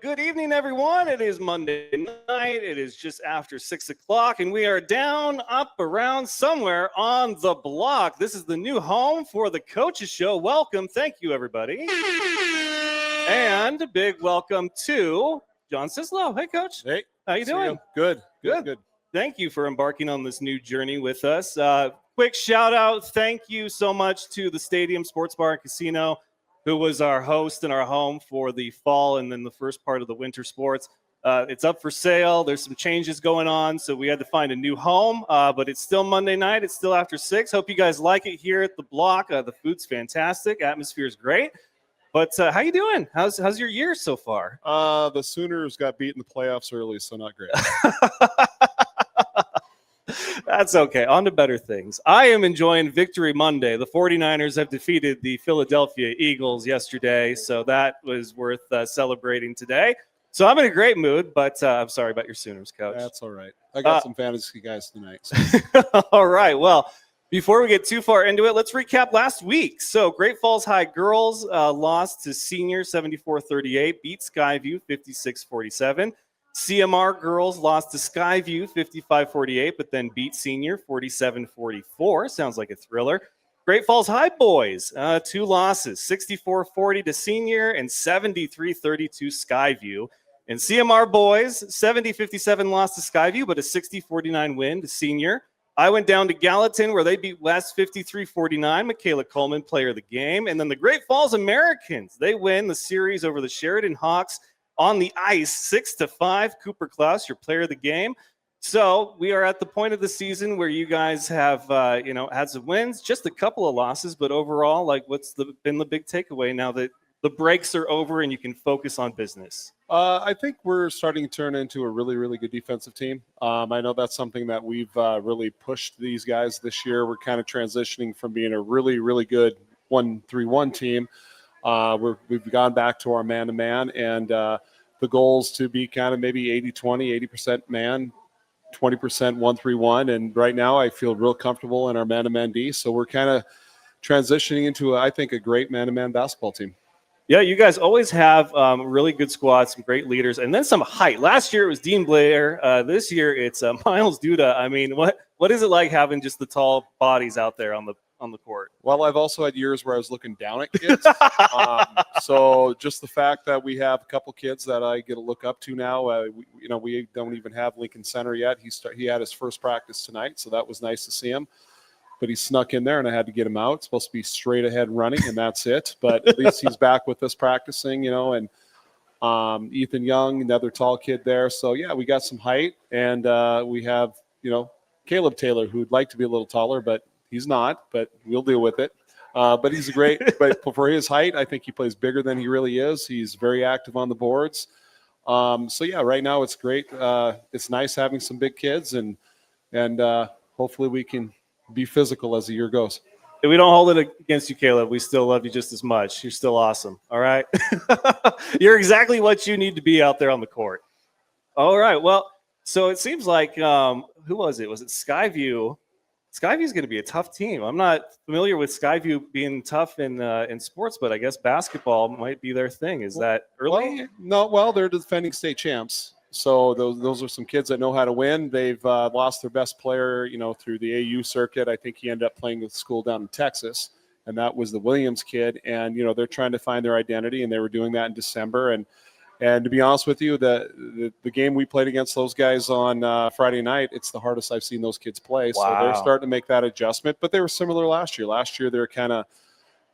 Good evening, everyone. It is Monday night. It is just after 6 o'clock, and we are down, up, around, somewhere on the block. This is the new home for the Coaches Show. Welcome. Thank you, everybody. And a big welcome to John Cislo. Hey, Coach. Hey. How you doing? Good. Thank you for embarking on this new journey with us. Quick shout out. Thank you so much to the Stadium Sports Bar and Casino, who was our host and our home for the fall and then the first part of the winter sports. It's up for sale. There's some changes going on, so we had to find a new home, but it's still Monday night. It's still after 6. Hope you guys like it here at the block. The food's fantastic. Atmosphere is great. But how you doing? How's your year so far? The Sooners got beat in the playoffs early, so not great. That's okay. On to better things. I am enjoying Victory Monday. The 49ers have defeated the Philadelphia Eagles yesterday, so that was worth celebrating today. So I'm in a great mood, but I'm sorry about your Sooners, Coach. That's all right. I got some fantasy guys tonight. So. All right. Well, before we get too far into it, let's recap last week. So Great Falls High girls lost to Senior 74-38, beat Skyview 56-47. CMR girls lost to Skyview 55-48, but then beat Senior 47-44. Sounds like a thriller. Great Falls High boys, 2 losses, 64-40 to Senior and 73-32 Skyview. And CMR boys, 70-57 lost to Skyview, but a 60-49 win to Senior. I went down to Gallatin where they beat West 53-49. Michaela Coleman, player of the game. And then the Great Falls Americans, they win the series over the Sheridan Hawks on the ice, 6-5. Cooper Klaus, your player of the game. So we are at the point of the season where you guys have, had some wins, just a couple of losses, but overall, like, what's been the big takeaway now that the breaks are over and you can focus on business? I think we're starting to turn into a really, really good defensive team. I know that's something that we've really pushed these guys this year. We're kind of transitioning from being a really, really good 1-3-1 team. We've gone back to our man-to-man, and the goals to be kind of maybe 80-20, 80% man, 20% 1-3-1. And right now I feel real comfortable in our man-to-man D. So we're kind of transitioning into, I think, a great man-to-man basketball team. Yeah, you guys always have really good squads, some great leaders, and then some height. Last year it was Dean Blair. This year it's Miles Duda. I mean, what is it like having just the tall bodies out there on the court? Well, I've also had years where I was looking down at kids. So just the fact that we have a couple kids that I get to look up to now. We don't even have Lincoln Center yet. He had his first practice tonight, so that was nice to see him. But he snuck in there, and I had to get him out. It's supposed to be straight ahead running, and that's it. But at least he's back with us practicing, and Ethan Young, another tall kid there. So, yeah, we got some height, and we have, Caleb Taylor, who'd like to be a little taller, but he's not, but we'll deal with it. But he's but for his height, I think he plays bigger than he really is. He's very active on the boards. So, yeah, right now it's great. It's nice having some big kids, and hopefully we can be physical as the year goes. We don't hold it against you, Caleb. We still love you just as much. You're still awesome. All right. You're exactly what you need to be out there on the court. All right. Well, so it seems like, who was it? Was it Skyview? Skyview's going to be a tough team. I'm not familiar with Skyview being tough in sports, but I guess basketball might be their thing. Is that early? Well, they're defending state champs. So those are some kids that know how to win. They've lost their best player, through the AU circuit. I think he ended up playing with school down in Texas, and that was the Williams kid. And, they're trying to find their identity, and they were doing that in December. And to be honest with you, the game we played against those guys on Friday night, it's the hardest I've seen those kids play. Wow. So they're starting to make that adjustment. But they were similar last year. Last year, they were kind of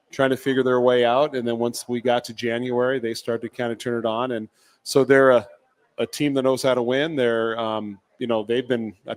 trying to figure their way out. And then once we got to January, they started to kind of turn it on. And so they're a team that knows how to win. They're, I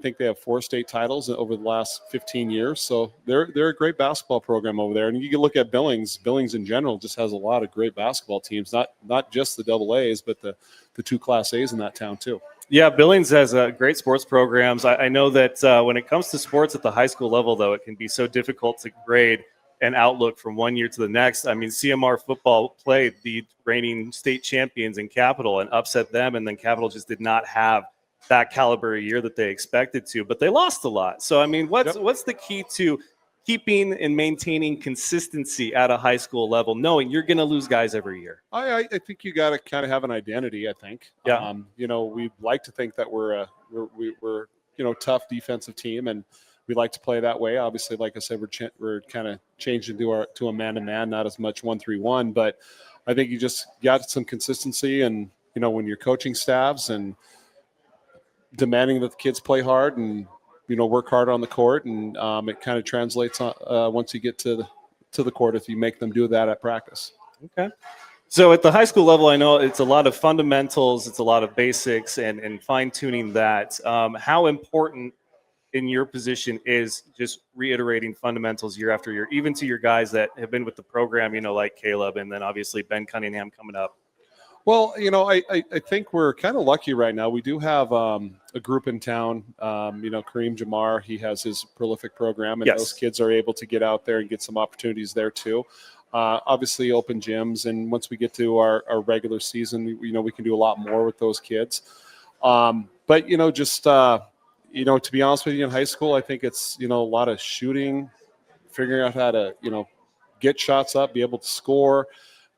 think they have 4 state titles over the last 15 years. So they're a great basketball program over there. And you can look at Billings. Billings in general just has a lot of great basketball teams, not just the double A's, but the 2 Class A's in that town too. Yeah, Billings has great sports programs. I know that when it comes to sports at the high school level, though, it can be so difficult to grade an outlook from one year to the next. I mean, CMR football played the reigning state champions in Capital and upset them, and then Capital just did not have that caliber year that they expected to, but they lost a lot. So, I mean, what's the key to keeping and maintaining consistency at a high school level, knowing you're going to lose guys every year? I think you got to kind of have an identity. I think. Yeah. We'd like to think that we're tough defensive team, and we like to play that way. Obviously, like I said, we're kind of changing to a man-to-man, not as much 1-3-1. But I think you just got some consistency, and when you're coaching staffs and demanding that the kids play hard and work hard on the court, and it kind of translates on, once you get to the court if you make them do that at practice. Okay. So at the high school level, I know it's a lot of fundamentals, it's a lot of basics, and fine-tuning that. How important in your position is just reiterating fundamentals year after year, even to your guys that have been with the program, like Caleb, and then obviously Ben Cunningham coming up? Well, I think we're kind of lucky right now. We do have a group in town. Kareem Jamar, he has his prolific program, and Yes. Those kids are able to get out there and get some opportunities there too. Obviously, open gyms, and once we get to our regular season, we can do a lot more with those kids. But to be honest with you, in high school, I think it's a lot of shooting, figuring out how to get shots up, be able to score.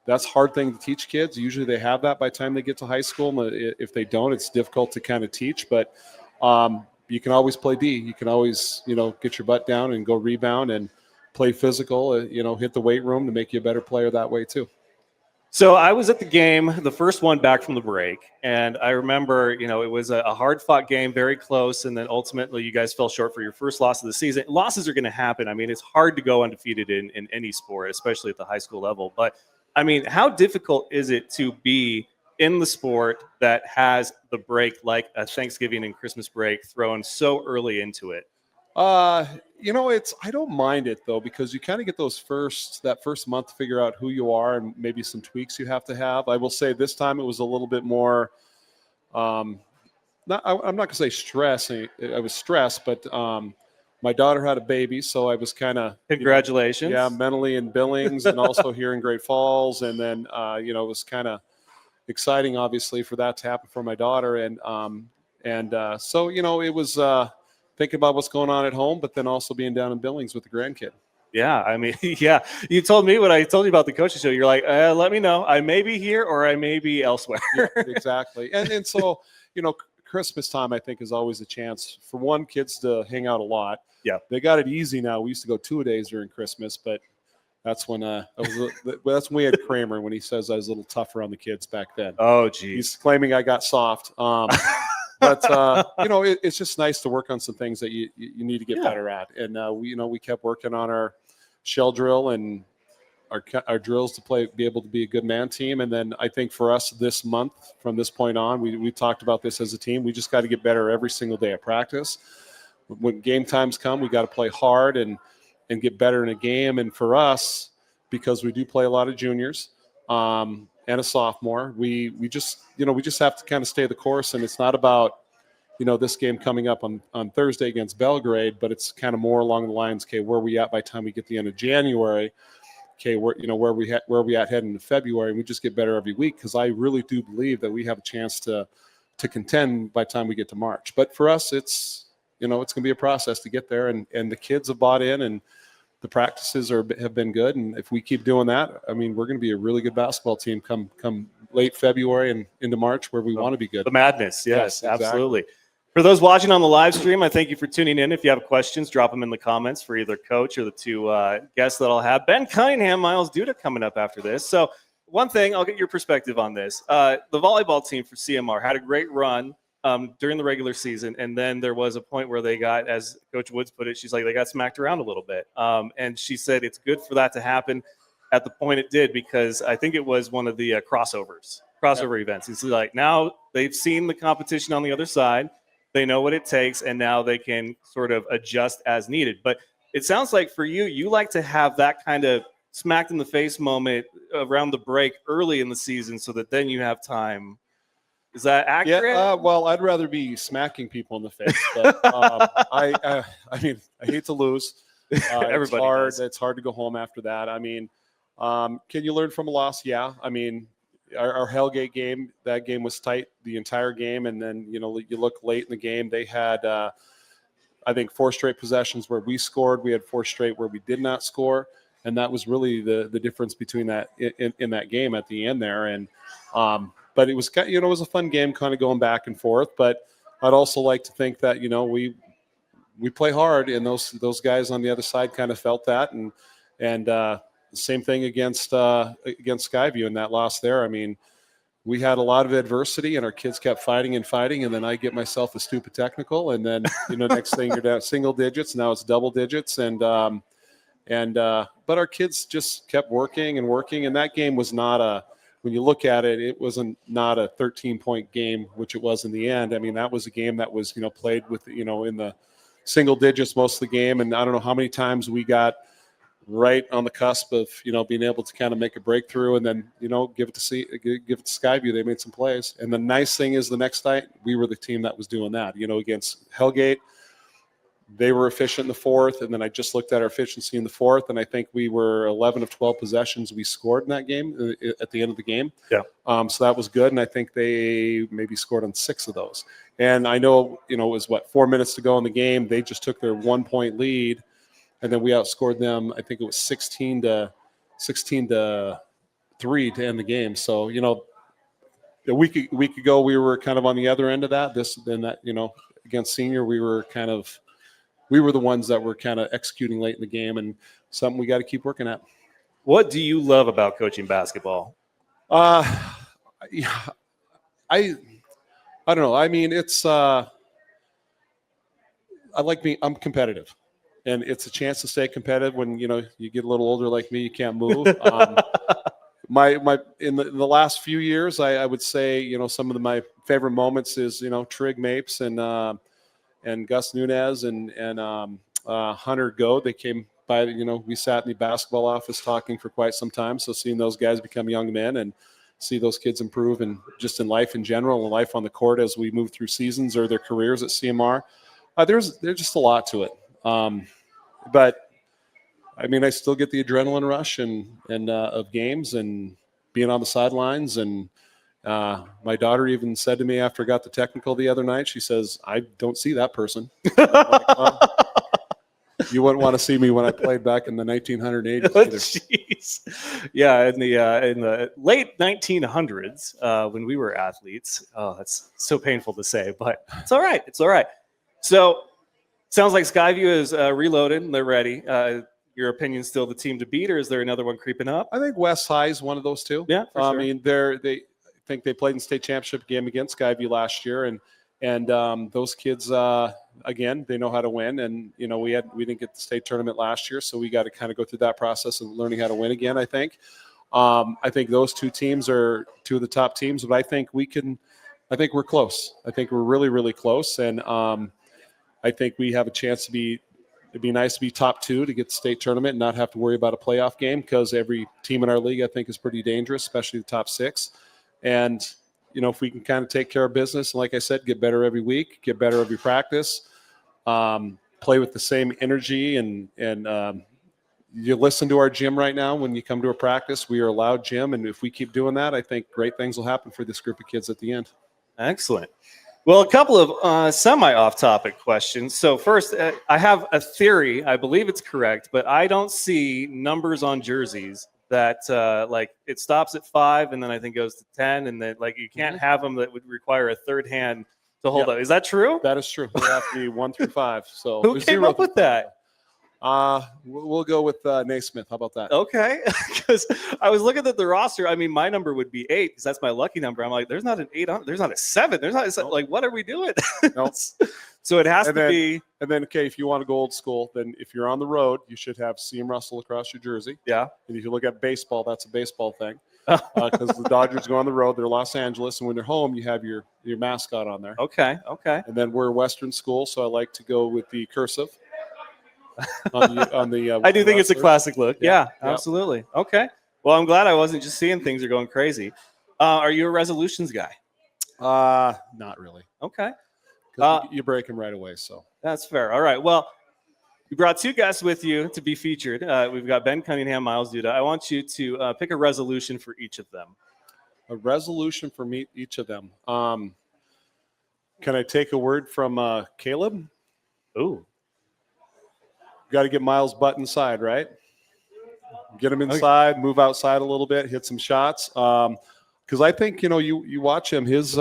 That's a hard thing to teach kids. Usually they have that by the time they get to high school. If they don't, it's difficult to kind of teach. But you can always play D. You can always, get your butt down and go rebound and play physical, hit the weight room to make you a better player that way too. So I was at the game, the first one back from the break, and I remember, it was a hard-fought game, very close, and then ultimately you guys fell short for your first loss of the season. Losses are going to happen. I mean, it's hard to go undefeated in any sport, especially at the high school level. But I mean, how difficult is it to be in the sport that has the break, like a Thanksgiving and Christmas break, thrown so early into it? I don't mind it though, because you kind of get that first month to figure out who you are and maybe some tweaks you have to have. I will say this time it was a little bit more, I'm not going to say stressing. I was stressed, but my daughter had a baby, so I was kind of Congratulations. Mentally in Billings and also here in Great Falls, and then it was kind of exciting, obviously, for that to happen for my daughter, and so it was thinking about what's going on at home, but then also being down in Billings with the grandkid. Yeah, I mean, yeah. You told me what I told you about the coaching show. You're like, let me know. I may be here or I may be elsewhere. Yeah, exactly, and so Christmas time, I think, is always a chance for kids to hang out a lot. Yeah, they got it easy now. We used to go 2 days during Christmas, but that's when that's when we had Kramer, when he says I was a little tougher on the kids back then. Oh, geez. He's claiming I got soft. But it's just nice to work on some things that you need to get better at. And we kept working on our shell drill and our drills to be able to be a good man team. And then I think for us this month, from this point on, we talked about this as a team. We just got to get better every single day of practice. When game times come, we got to play hard and get better in a game. And for us, because we do play a lot of juniors and a sophomore, we just have to kind of stay the course. And it's not about this game coming up on Thursday against Belgrade, but it's kind of more along the lines, okay, where are we at by the time we get the end of January? Okay, where we at heading into February? And we just get better every week, because I really do believe that we have a chance to contend by the time we get to March. But for us, it's it's going to be a process to get there, and the kids have bought in, and the practices have been good. And if we keep doing that, I mean, we're going to be a really good basketball team come late February and into March, where we want to be good. The madness, yes, exactly. Absolutely. For those watching on the live stream, I thank you for tuning in. If you have questions, drop them in the comments for either Coach or the two guests that I'll have. Ben Cunningham, Miles Duda coming up after this. So one thing, I'll get your perspective on this. The volleyball team for CMR had a great run during the regular season, and then there was a point where they got, as Coach Woods put it, she's like, they got smacked around a little bit. And she said it's good for that to happen at the point it did, because I think it was one of the crossover events. It's like now they've seen the competition on the other side. They know what it takes, and now they can sort of adjust as needed. But it sounds like for you like to have that kind of smacked in the face moment around the break early in the season, so that then you have time. Is that accurate? Yeah, well, I'd rather be smacking people in the face, but I mean, I hate to lose. Everybody does. It's hard to go home after that. I mean, can you learn from a loss? Yeah. I mean, our Hellgate game, that game was tight the entire game, and then you look late in the game, they had I think 4 straight possessions where we scored. We had 4 straight where we did not score, and that was really the difference between that in that game at the end there. And but it was, you know, it was a fun game, kind of going back and forth. But I'd also like to think that, you know, we play hard, and those guys on the other side kind of felt that. And the same thing against Skyview in that loss there. I mean, we had a lot of adversity, and our kids kept fighting and fighting, and then I get myself a stupid technical, and then, you know, next thing you're down single digits. Now it's double digits, but our kids just kept working and working, and that game was not a. When you look at it, it wasn't not a 13-point game, which it was in the end. I mean, that was a game that was, you know, played with, you know, in the single digits most of the game, and I don't know how many times we got right on the cusp of, you know, being able to kind of make a breakthrough, and then, you know, give it to Skyview. They made some plays, and the nice thing is the next night we were the team that was doing that. You know, against Hellgate, they were efficient in the fourth, and then I just looked at our efficiency in the fourth, and I think we were 11 of 12 possessions we scored in that game at the end of the game. Yeah. So that was good, and I think they maybe scored on 6 of those. And I know, you know, it was 4 minutes to go in the game. They just took their 1-point lead, and then we outscored them. I think it was 16 to 3 to end the game. So, you know, a week ago we were kind of on the other end of that. You know, against Senior we were the ones that were kind of executing late in the game, and something we got to keep working at. What do you love about coaching basketball? Yeah, I don't know. I mean, it's I'm competitive, and it's a chance to stay competitive when, you know, you get a little older like me. You can't move. In the last few years, I would say, you know, some of my favorite moments is, you know, Trig Mapes and Gus Nunez and Hunter Goad. They came by, you know, we sat in the basketball office talking for quite some time. So seeing those guys become young men and see those kids improve, and just in life in general and life on the court as we move through seasons or their careers at CMR, there's just a lot to it. But I mean, I still get the adrenaline rush and of games and being on the sidelines. And my daughter even said to me after I got the technical the other night, she says, "I don't see that person." Like, well, you wouldn't want to see me when I played back in the 1980s either. Jeez. Yeah, in the late 1900s, when we were athletes. Oh, that's so painful to say, but it's all right. It's all right. So, sounds like Skyview is reloaded and they're ready. Your opinion still the team to beat, or is there another one creeping up? I think West High is one of those two. Yeah, for sure. I mean, I think they played in the state championship game against Skyview last year, and those kids, again, they know how to win. And, you know, we didn't get the state tournament last year, so we got to kind of go through that process of learning how to win again. I think those two teams are two of the top teams, but I think we're close. I think we're really, really close, and I think we have a chance it'd be nice to be top 2 to get the state tournament and not have to worry about a playoff game, because every team in our league, I think, is pretty dangerous, especially the top 6. And, you know, if we can kind of take care of business, and like I said, get better every week, get better every practice, play with the same energy, and you listen to our gym right now when you come to a practice. We are a loud gym, and if we keep doing that, I think great things will happen for this group of kids at the end. Excellent. Well, a couple of semi-off-topic questions. So first, I have a theory. I believe it's correct, but I don't see numbers on jerseys that like it stops at 5 and then I think goes to 10, and then like you can't have them that would require a third hand to hold up. Is that true? That is true. They have to be 1 through 5. So who came up with that? We'll go with Naismith. How about that? Okay, because I was looking at the roster. I mean, my number would be 8 because that's my lucky number. I'm like, there's not an 8 on, there's not a 7. There's not a, like, what are we doing? Nope. So it has to be. And then, okay, if you want to go old school, then if you're on the road, you should have CM Russell across your jersey. Yeah. And if you look at baseball, that's a baseball thing. Because the Dodgers go on the road, they're Los Angeles, and when they're home, you have your mascot on there. Okay. And then we're a Western school, so I like to go with the cursive. on the I do think it's a classic look. Yeah, yeah, absolutely. Okay. Well, I'm glad I wasn't just seeing things are going crazy. Are you a resolutions guy? Not really. Okay. You break them right away, so. That's fair. All right. Well, you brought 2 guests with you to be featured. We've got Ben Cunningham, Miles Duda. I want you to pick a resolution for each of them. A resolution for each of them. Can I take a word from Caleb? Ooh. got to get Miles' butt inside, right? Get him inside, move outside a little bit, hit some shots. Because I think, you watch him, his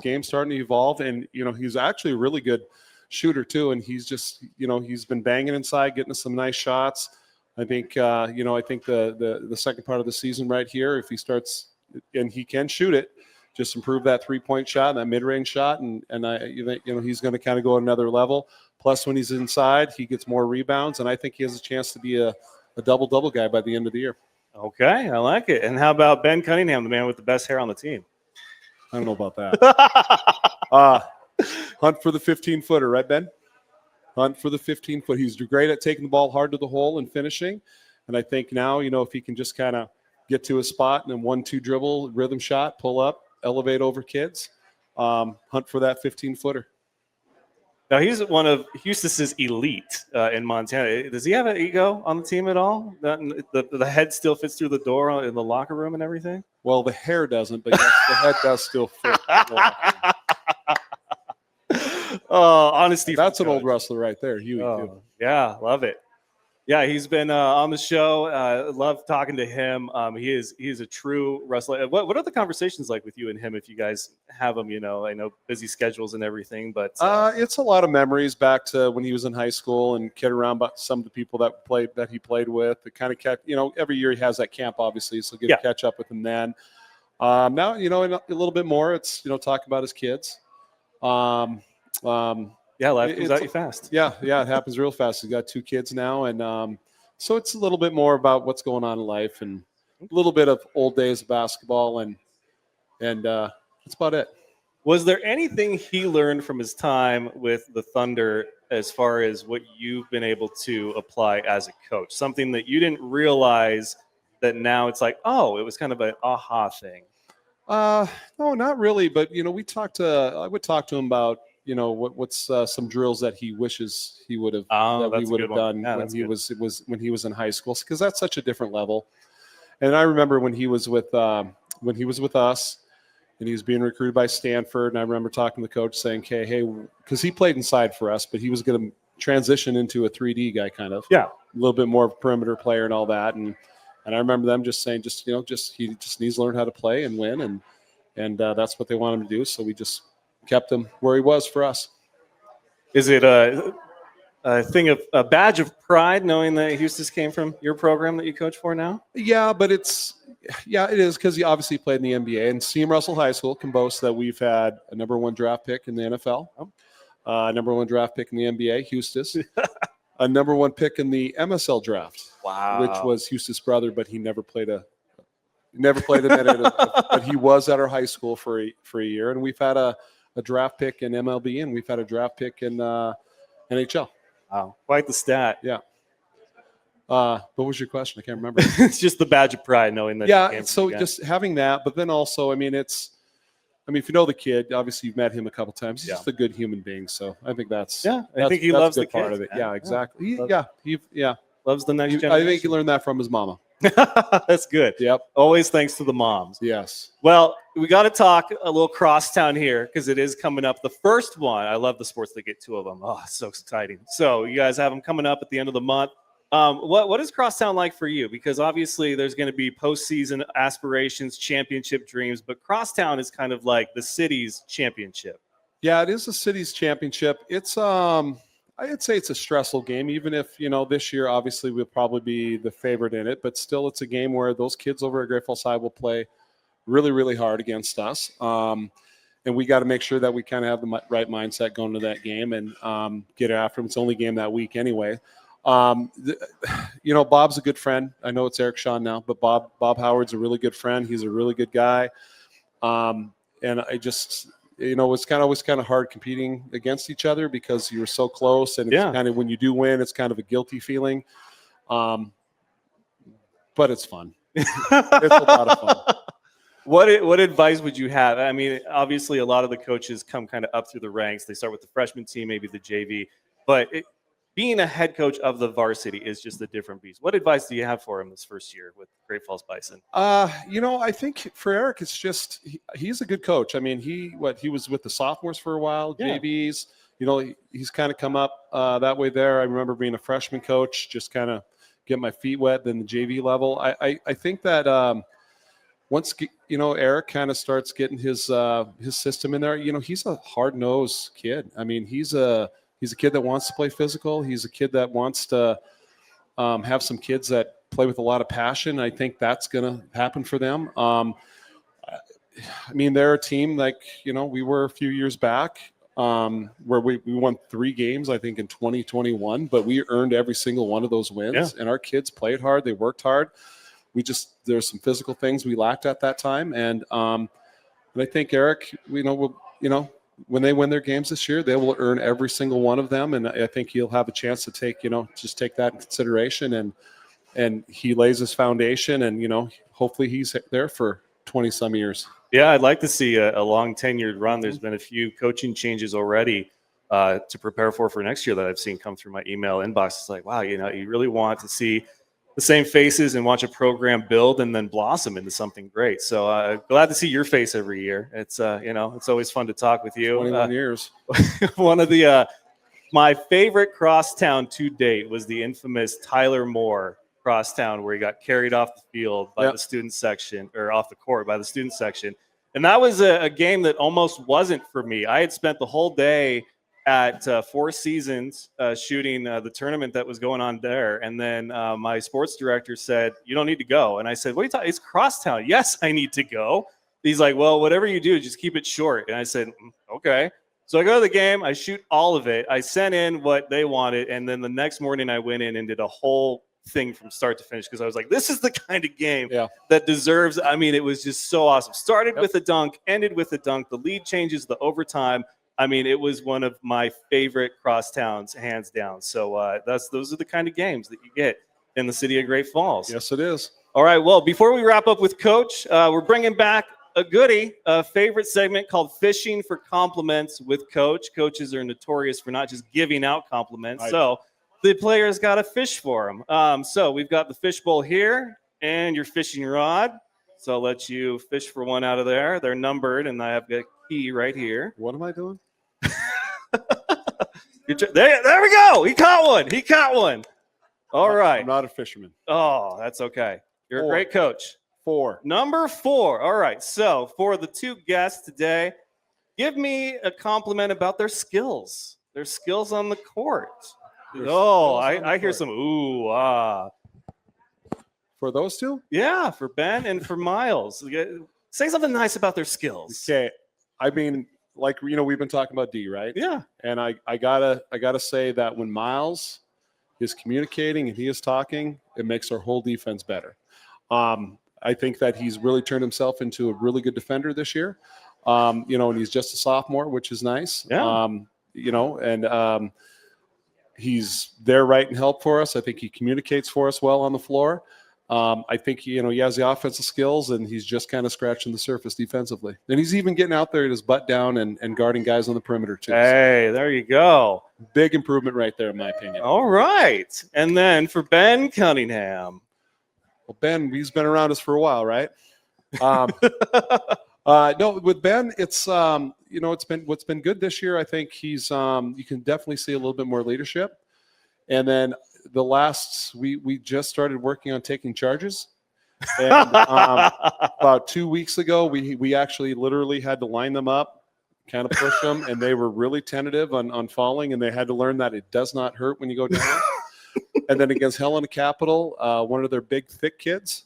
game's starting to evolve, and, he's actually a really good shooter too. And he's just, he's been banging inside, getting some nice shots. I think, the second part of the season right here, if he starts, and he can shoot it, just improve that 3-point shot, that mid-range shot, and he's going to kind of go another level. Plus, when he's inside, he gets more rebounds, and I think he has a chance to be a double-double guy by the end of the year. Okay, I like it. And how about Ben Cunningham, the man with the best hair on the team? I don't know about that. Hunt for the 15-footer, right, Ben? Hunt for the 15-foot. He's great at taking the ball hard to the hole and finishing. And I think now, if he can just kind of get to a spot and then 1-2 dribble, rhythm shot, pull up, elevate over kids, hunt for that 15-footer. Now, he's one of Eustis's elite in Montana. Does he have an ego on the team at all? The head still fits through the door in the locker room and everything? Well, the hair doesn't, but yes, the head does still fit. Oh, honesty. That's an old Rustler right there. Huey, too. Yeah, love it. Yeah, he's been on the show. Love talking to him. He is a true Rustler. What are the conversations like with you and him if you guys have them? I know busy schedules and everything, but it's a lot of memories back to when he was in high school and kid around about some of the people that he played with. It kind of kept, every year he has that camp, obviously, so get to catch up with him then. Now, a little bit more. It's talk about his kids. Life comes at you fast. Yeah, it happens real fast. He's got 2 kids now, and so it's a little bit more about what's going on in life and a little bit of old days of basketball, and that's about it. Was there anything he learned from his time with the Thunder as far as what you've been able to apply as a coach? Something that you didn't realize that now it's like, oh, it was kind of an aha thing. No, not really. But I would talk to him about what's some drills that he wishes he would have we would have done when he was in high school, because that's such a different level. And I remember when he was with us, and he was being recruited by Stanford, and I remember talking to the coach saying, "Okay, hey," because he played inside for us, but he was going to transition into a 3D guy, kind of, a little bit more of a perimeter player and all that, and I remember them just saying, he just needs to learn how to play and win, and that's what they want him to do. So we just kept him where he was for us. Is it a badge of pride knowing that Eustis came from your program that you coach for now? Yeah, but it is, because he obviously played in the NBA, and CM Russell High School can boast that we've had a number 1 draft pick in the NFL, number 1 draft pick in the NBA, Eustis, a number 1 pick in the MSL draft, which was Eustis' brother, but he never played a minute. But he was at our high school for a year, and we've had a draft pick in MLB, and we've had a draft pick in NHL. Wow, quite the stat. Yeah. What was your question? I can't remember. It's just the badge of pride knowing that. Yeah, so just having that, but then also, if you know the kid, obviously you've met him a couple times. He's just a good human being, so I think I think he loves the part kids, of it. man. Yeah, exactly. He loves the next generation. I think he learned that from his mama. That's good. Yep. Always thanks to the moms. Yes. Well, we got to talk a little crosstown here because it is coming up. The first one, I love the sports that get 2 of them. Oh, it's so exciting. So you guys have them coming up at the end of the month. What is crosstown like for you? Because obviously there's going to be postseason aspirations, championship dreams, but crosstown is kind of like the city's championship. Yeah, it is the city's championship. It's I'd say it's a stressful game, even if, this year, obviously, we'll probably be the favorite in it. But still, it's a game where those kids over at Great Falls High will play really, really hard against us. And we got to make sure that we kind of have the right mindset going to that game and get after them. It's the only game that week anyway. Bob's a good friend. I know it's Eric Shawn now, but Bob Howard's a really good friend. He's a really good guy. And I just... it's always kind of hard competing against each other because you're so close, and it's kind of, when you do win, it's kind of a guilty feeling. But it's fun. It's a lot of fun. What advice would you have? I mean, obviously a lot of the coaches come kind of up through the ranks. They start with the freshman team, maybe the JV, but being a head coach of the varsity is just a different beast. What advice do you have for him this first year with Great Falls Bison? I think for Eric, it's just he's a good coach. I mean, he was with the sophomores for a while, JVs. he's kind of come up that way there. I remember being a freshman coach, just kind of get my feet wet. Then the JV level. I think that once Eric kind of starts getting his system in there, he's a hard-nosed kid. I mean, he's a kid that wants to play physical. He's a kid that wants to have some kids that play with a lot of passion. I think that's going to happen for them. I mean, they're a team like, we were a few years back where we won 3 games, I think, in 2021, but we earned every single one of those wins. And our kids played hard. They worked hard. There's some physical things we lacked at that time. And I think Eric, when they win their games this year, they will earn every single one of them. And I think he'll have a chance to take that in consideration. And he lays his foundation, and, hopefully he's there for 20 some years. Yeah, I'd like to see a long tenured run. There's been a few coaching changes already to prepare for next year that I've seen come through my email inbox. It's like, wow, you really want to see the same faces and watch a program build and then blossom into something great. So glad to see your face every year. It's it's always fun to talk with you. 21 years. One of the my favorite crosstown to date was the infamous Tyler Moore crosstown, where he got carried off the field by the student section, or off the court by the student section. And that was a game that almost wasn't for me. I had spent the whole day at Four Seasons shooting the tournament that was going on there. And then my sports director said, "You don't need to go." And I said, "What are you talking? It's crosstown." "Yes, I need to go." He's like, "Well, whatever you do, just keep it short." And I said, "Okay." So I go to the game, I shoot all of it. I sent in what they wanted. And then the next morning I went in and did a whole thing from start to finish, because I was like, this is the kind of game that deserves. I mean, it was just so awesome. Started with a dunk, ended with a dunk. The lead changes, the overtime. I mean, it was one of my favorite crosstowns, hands down. So those are the kind of games that you get in the city of Great Falls. Yes, it is. All right. Well, before we wrap up with Coach, we're bringing back a goodie, a favorite segment called Fishing for Compliments with Coach. Coaches are notorious for not just giving out compliments. So the players got to fish for them. So we've got the fish bowl here and your fishing rod. So I'll let you fish for one out of there. They're numbered, and I have a key right here. What am I doing? There we go. He caught one. All right. I'm not a fisherman. Oh, that's okay. You're a great coach. 4. Number 4. All right. So for the 2 guests today, give me a compliment about their skills on the court. I hear some ooh, ah. For those 2? Yeah, for Ben and for Miles. Say something nice about their skills. Okay. I mean, like, we've been talking about D, right? Yeah. And I gotta say that when Miles is communicating and he is talking, it makes our whole defense better. I think that he's really turned himself into a really good defender this year. And he's just a sophomore, which is nice. Yeah. He's there right and help for us. I think he communicates for us well on the floor. I think he has the offensive skills, and he's just kind of scratching the surface defensively. And he's even getting out there at his butt down and guarding guys on the perimeter too. Hey, there you go. Big improvement right there, in my opinion. All right. And then for Ben Cunningham. Well, Ben, he's been around us for a while, right? No, with Ben, it's what's been good this year. I think he's you can definitely see a little bit more leadership. And then we just started working on taking charges. And about 2 weeks ago, we actually literally had to line them up, kind of push them, and they were really tentative on falling, and they had to learn that it does not hurt when you go down. And then against Helena Capital, one of their big, thick kids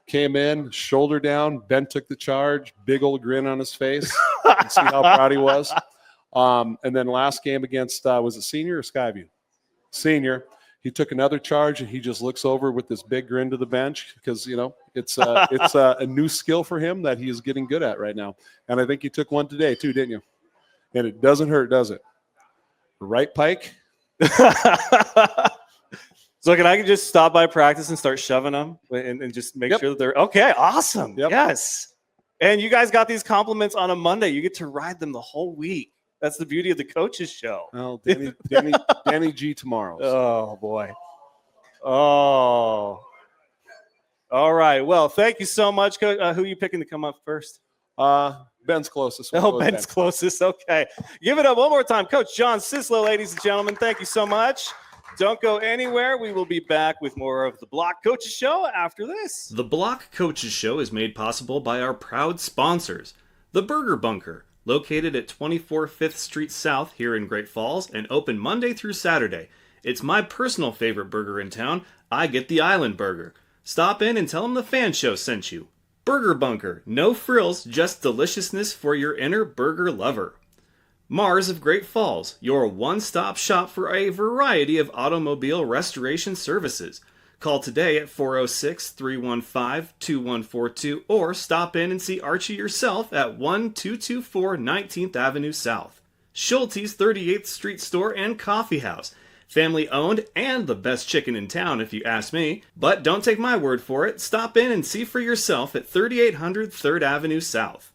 came in, shoulder down. Ben took the charge, big old grin on his face. You can see how proud he was. And then last game against, was it Senior or Skyview? Senior. He took another charge, and he just looks over with this big grin to the bench because, it's a new skill for him that he is getting good at right now. And I think he took one today too, didn't you? And it doesn't hurt, does it? Right, Pike? So can I just stop by practice and start shoving them and just make sure that they're okay? Awesome. Yep. Yes. And you guys got these compliments on a Monday. You get to ride them the whole week. That's the beauty of the coaches show. Well, Danny G tomorrow. So. Oh, boy. Oh. All right. Well, thank you so much, Coach. Who are you picking to come up first? Ben Ben's closest. Oh, Ben's closest. Okay. Give it up one more time. Coach John Cislo, ladies and gentlemen, thank you so much. Don't go anywhere. We will be back with more of the Block Coaches Show after this. The Block Coaches Show is made possible by our proud sponsors. The Burger Bunker, located at 24 5th Street South here in Great Falls and open Monday through Saturday. It's my personal favorite burger in town. I get the Island Burger. Stop in and tell them the F.A.N Show sent you. Burger Bunker, no frills, just deliciousness for your inner burger lover. Mars of Great Falls, your one-stop shop for a variety of automobile restoration services. Call today at 406-315-2142 or stop in and see Archie yourself at 1224 19th Avenue South. Schulte's 38th Street Store and Coffee House. Family owned and the best chicken in town if you ask me. But don't take my word for it. Stop in and see for yourself at 3800 3rd Avenue South.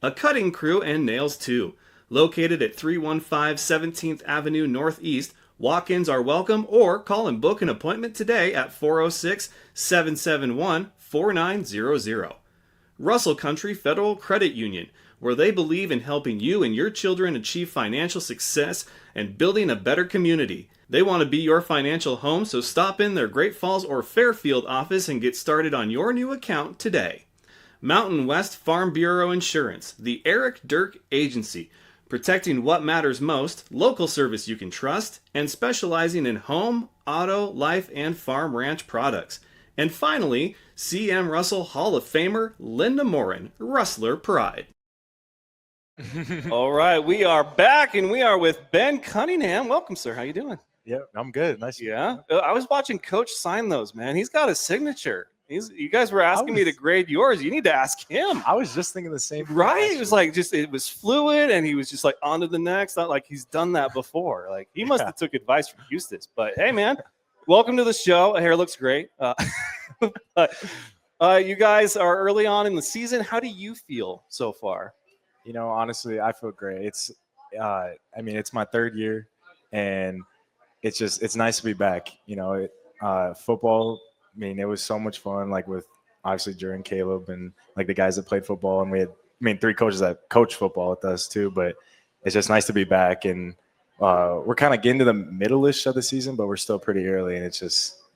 A Cutting Crew and Nails Too. Located at 315 17th Avenue Northeast. Walk-ins are welcome or call and book an appointment today at 406-771-4900. Russell Country Federal Credit Union, where they believe in helping you and your children achieve financial success and building a better community. They want to be your financial home, so stop in their Great Falls or Fairfield office and get started on your new account today. Mountain West Farm Bureau Insurance, the Eric Dirk Agency, protecting what matters most, local service you can trust, and specializing in home, auto, life, and farm ranch products. And finally, C.M. Russell Hall of Famer Linda Morin, Rustler Pride. All right, we are back, and we are with Ben Cunningham. Welcome, sir. How you doing? Yeah, I'm good. Nice. Yeah, I was watching Coach sign those, man. He's got a signature. You guys were asking me to grade yours. You need to ask him. I was just thinking the same thing. Right? It was like it was fluid, and he was just like on to the next. Not like he's done that before. Like he must have took advice from Eustace. But hey, man, welcome to the show. Hair looks great. But you guys are early on in the season. How do you feel so far? You know, honestly, I feel great. It's my third year, and it's nice to be back. You know, football. I mean, it was so much fun, like with obviously Drew and Caleb and like the guys that played football. And we had, three coaches that coach football with us too. But it's just nice to be back. And we're kind of getting to the middle-ish of the season, but we're still pretty early. And it's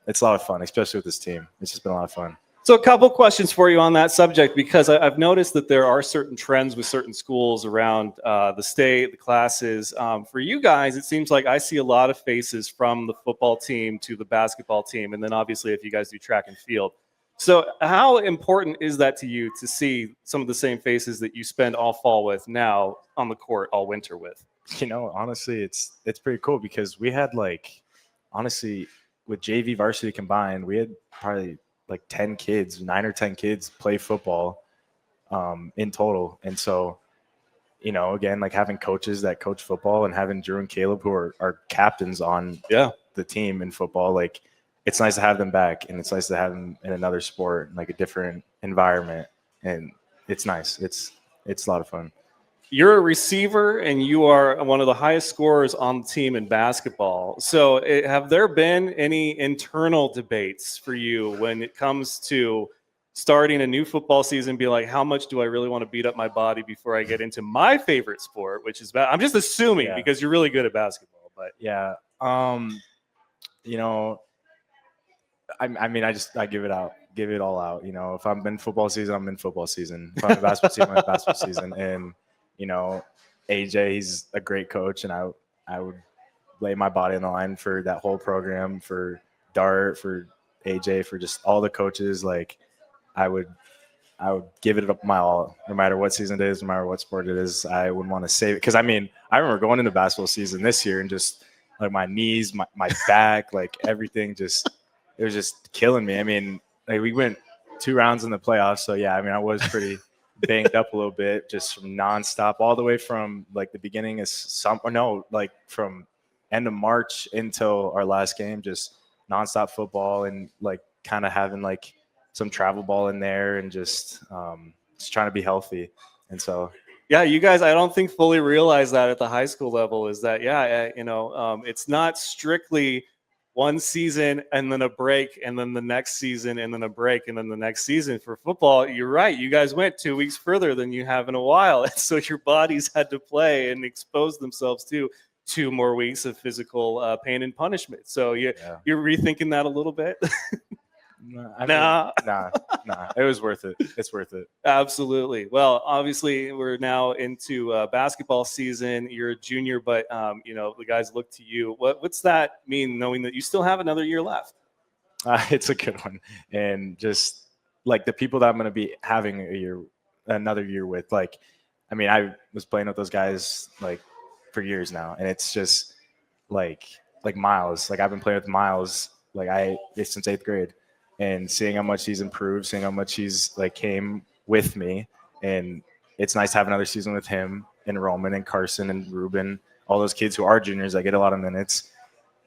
a lot of fun, especially with this team. It's just been a lot of fun. So a couple questions for you on that subject, because I've noticed that there are certain trends with certain schools around the state, the classes. For you guys, it seems like I see a lot of faces from the football team to the basketball team, and then obviously if you guys do track and field. So how important is that to you to see some of the same faces that you spend all fall with now on the court all winter with? You know, honestly, it's pretty cool because we had with JV varsity combined, we had probably like 10 kids, 9 or 10 kids play football in total. And so, you know, again, like having coaches that coach football and having Drew and Caleb who are captains on the team in football, like it's nice to have them back, and it's nice to have them in another sport, like a different environment. And it's nice. It's a lot of fun. You're a receiver, and you are one of the highest scorers on the team in basketball. So have there been any internal debates for you when it comes to starting a new football season, be like, how much do I really want to beat up my body before I get into my favorite sport, which is I'm just assuming because you're really good at basketball. But yeah, you know, I give it all out. You know, if I'm in football season, I'm in football season. If I'm in basketball season, I'm in basketball season. And you know, AJ, he's a great coach, and I would lay my body on the line for that whole program, for Dart, for AJ, for just all the coaches. Like I would give it up my all, no matter what season it is, no matter what sport it is. I would want to save it because I remember going into basketball season this year and just like my knees, my back, like everything, it was just killing me. Like we went 2 rounds in the playoffs, so yeah, I was pretty banged up a little bit just from nonstop all the way from like the beginning of from end of March until our last game, just nonstop football and like kind of having like some travel ball in there and just trying to be healthy. And so yeah, you guys, I don't think fully realize that at the high school level is that, it's not strictly one season and then a break and then the next season and then a break and then the next season. For football, you're right. You guys went 2 weeks further than you have in a while. And so your bodies had to play and expose themselves to 2 more weeks of physical pain and punishment. So you're rethinking that a little bit? Nah. It was worth it. It's worth it. Absolutely. Well, obviously, we're now into basketball season. You're a junior, but the guys look to you. What's that mean, knowing that you still have another year left? It's a good one, and just like the people that I'm going to be having another year with. Like, I mean, I was playing with those guys like for years now, and it's just like Miles. Like I've been playing with Miles since 8th grade. And seeing how much he's improved, seeing how much he's like came with me, and it's nice to have another season with him and Roman and Carson and Ruben, all those kids who are juniors that get a lot of minutes.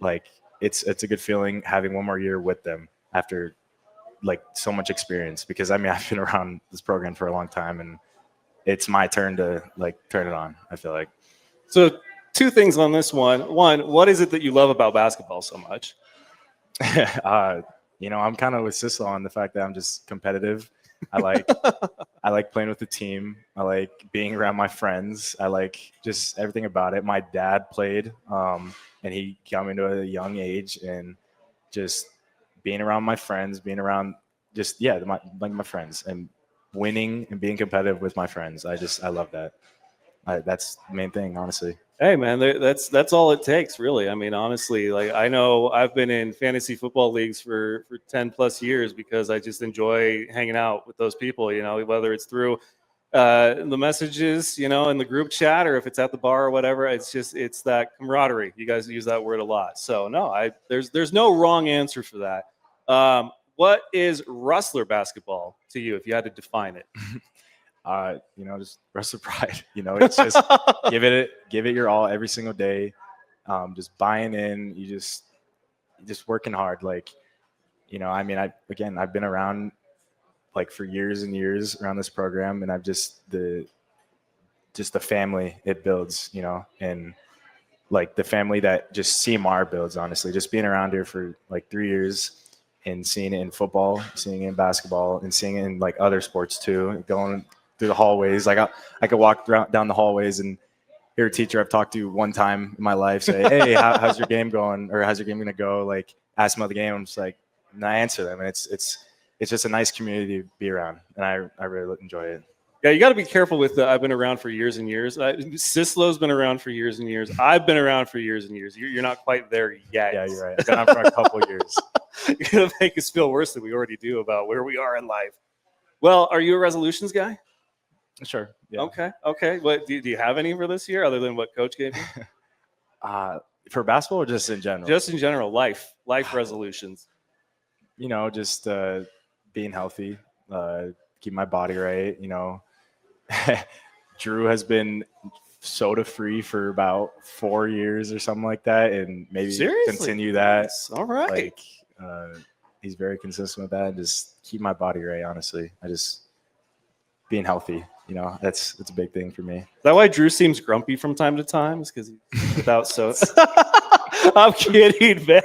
Like it's a good feeling having one more year with them after like so much experience. Because I mean I've been around this program for a long time, and it's my turn to like turn it on. I feel like. So 2 things on this one. One, what is it that you love about basketball so much? I'm kind of with Cislo on the fact that I'm just competitive. I like playing with the team. I like being around my friends. I like just everything about it. My dad played, and he got me into a young age, and just being around my friends, being around just my friends, and winning and being competitive with my friends. I love that. That's the main thing, honestly. Hey man, that's all it takes, really. I mean, honestly, like I know I've been in fantasy football leagues for 10 plus years because I just enjoy hanging out with those people, whether it's through the messages, in the group chat, or if it's at the bar or whatever. It's that camaraderie. You guys use that word a lot. So no, there's no wrong answer for that. What is Rustler basketball to you if you had to define it? Just Rustler pride. It's just give it your all every single day. Just buying in. You just working hard. Like, I mean, I've been around like for years and years around this program, and I've just the family it builds, and like the family that just CMR builds. Honestly, just being around here for like 3 years and seeing it in football, seeing it in basketball, and seeing it in like other sports too, going through the hallways. Like I could walk down the hallways and hear a teacher I've talked to one time in my life say, "Hey, how's your game going?" Or "How's your game going to go?" Like ask them about the game. I'm just like, and I answer them, and it's just a nice community to be around, and I really enjoy it. Yeah, you got to be careful with the I've been around for years and years. Cislo's been around for years and years. I've been around for years and years. You're not quite there yet. Yeah, you're right. I've been on for a couple of years. You're going to make us feel worse than we already do about where we are in life. Well, are you a resolutions guy? Sure. Yeah. Okay. What do you have any for this year other than what Coach gave you? For basketball or just in general? Just in general, life resolutions. Just being healthy, keep my body right. Drew has been soda free for about 4 years or something like that, and maybe continue that. Yes. All right. He's very consistent with that, and just keep my body right. Honestly, being healthy. That's a big thing for me. Is that why Drew seems grumpy from time to time? Is because he's without soda? I'm kidding, man.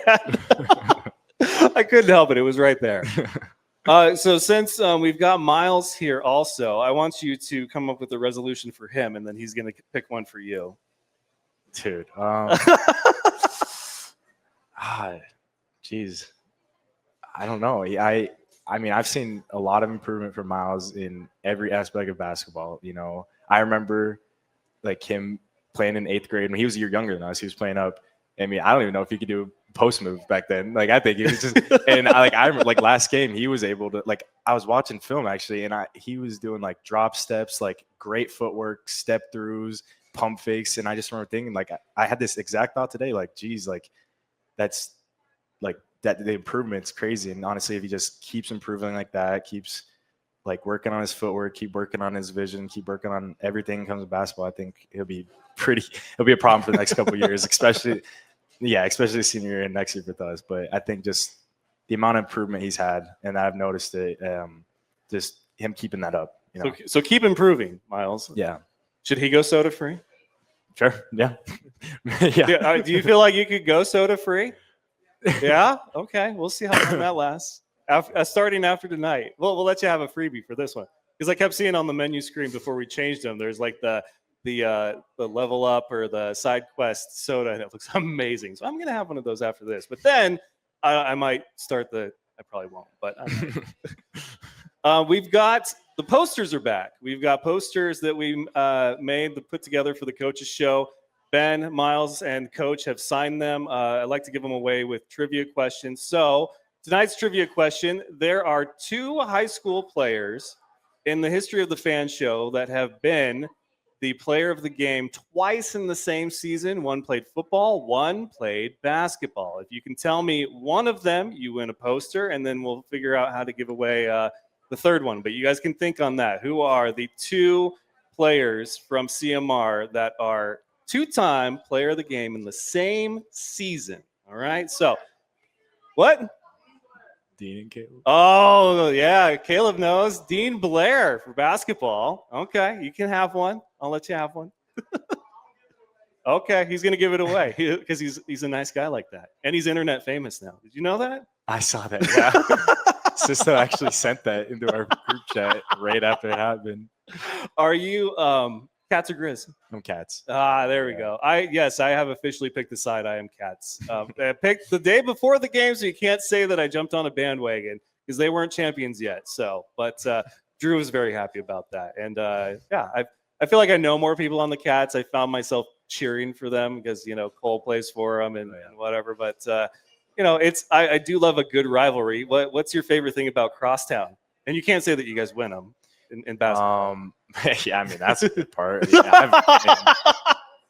I couldn't help it. It was right there. So since we've got Miles here also, I want you to come up with a resolution for him, and then he's going to pick one for you. Dude. Geez. I don't know. I mean, I've seen a lot of improvement from Miles in every aspect of basketball. I remember like him playing in 8th grade when he was a year younger than us. He was playing up. I mean, I don't even know if he could do a post move back then. Like, I think he was just, and I remember like last game, he was able to, like, I was watching film actually, and he was doing like drop steps, like great footwork, step throughs, pump fakes. And I just remember thinking, like, I had this exact thought today, like, geez, like, that's like, that the improvement's crazy. And honestly, if he just keeps improving like that, keeps like working on his footwork, keep working on his vision, keep working on everything that comes to basketball, I think it'll be a problem for the next couple of years, especially senior year and next year with us. But I think just the amount of improvement he's had, and I've noticed it, just him keeping that up. So keep improving, Miles. Yeah. Should he go soda free? Sure. Yeah. Yeah. Do you feel like you could go soda free? Yeah. Okay. We'll see how long that lasts. Starting after tonight. We'll let you have a freebie for this one because I kept seeing on the menu screen before we changed them. There's like the level up or the side quest soda, and it looks amazing. So I'm gonna have one of those after this. But then I might start the. I probably won't, but I might. We've got the posters are back. We've got posters that we put together for the coaches show. Ben, Miles, and Coach have signed them. I'd like to give them away with trivia questions. So tonight's trivia question: there are 2 high school players in the history of the F.A.N show that have been the player of the game twice in the same season. One played football, one played basketball. If you can tell me one of them, you win a poster, and then we'll figure out how to give away the third one. But you guys can think on that. Who are the 2 players from CMR that are 2-time player of the game in the same season? All right. So, what? Dean and Caleb. Oh, yeah. Caleb knows. Dean Blair for basketball. Okay. You can have one. I'll let you have one. Okay. He's going to give it away because he's a nice guy like that. And he's internet famous now. Did you know that? I saw that. Yeah. Cislo actually sent that into our group chat right after it happened. Are you Cats or Grizz? I'm Cats. There we go. I have officially picked a side. I am Cats. I picked the day before the game, so you can't say that I jumped on a bandwagon because they weren't champions yet. So, but Drew was very happy about that, and I feel like I know more people on the Cats. I found myself cheering for them because Cole plays for them and whatever. But I do love a good rivalry. What's your favorite thing about Crosstown? And you can't say that you guys win them in basketball. Yeah, I mean that's a good part.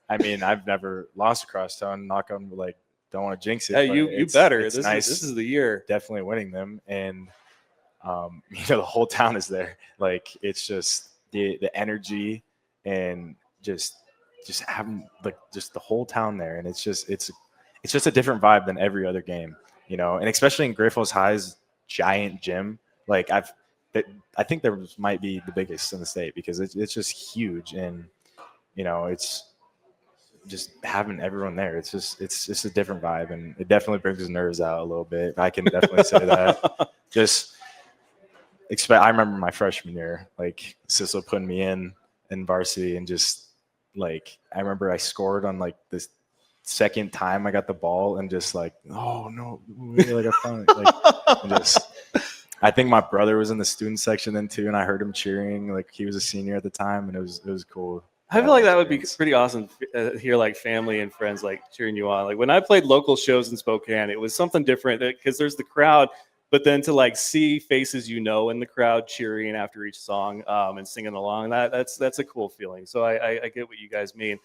I've never lost a Crosstown. Knock on don't want to jinx it. Hey, you better. It's This nice, is the year. definitely winning them, and the whole town is there. Like it's just the energy and just having just the whole town there, and it's just a different vibe than every other game, and especially in Great Falls High's giant gym. I think there might be the biggest in the state because it's just huge, and it's just having everyone there. It's just a different vibe, and it definitely brings his nerves out a little bit. I can definitely say that. I remember my freshman year, Cislo putting me in varsity, and I remember I scored on this second time I got the ball, and oh no, I found it. I think my brother was in the student section then too, and I heard him cheering. He was a senior at the time, and it was cool. I feel like that would be pretty awesome to hear family and friends cheering you on. When I played local shows in Spokane, it was something different because there's the crowd, but then to see faces in the crowd cheering after each song and singing along, that's a cool feeling. So I get what you guys mean.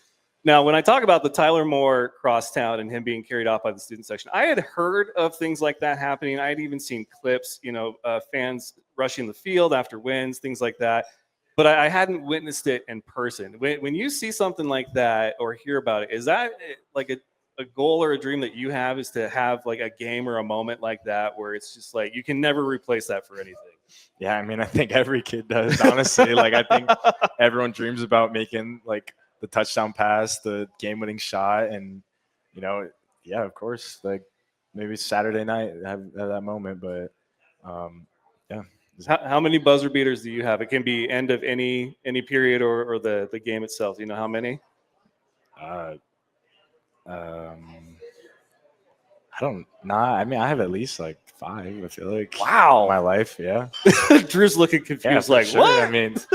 Now, when I talk about the Tyler Moore Crosstown and him being carried off by the student section, I had heard of things like that happening. I had even seen clips, fans rushing the field after wins, things like that. But I hadn't witnessed it in person. When you see something like that or hear about it, is that a goal or a dream that you have, is to have a game or a moment like that where it's just you can never replace that for anything? Yeah, I think every kid does, honestly. I think everyone dreams about making the touchdown pass, the game-winning shot, and yeah, of course, maybe Saturday night have that moment. But yeah. How many buzzer beaters do you have? It can be end of any period or the game itself. Do you know how many? I don't know. I have at least 5. I feel like. Wow. In my life, yeah. Drew's looking confused. Yeah, sure. What?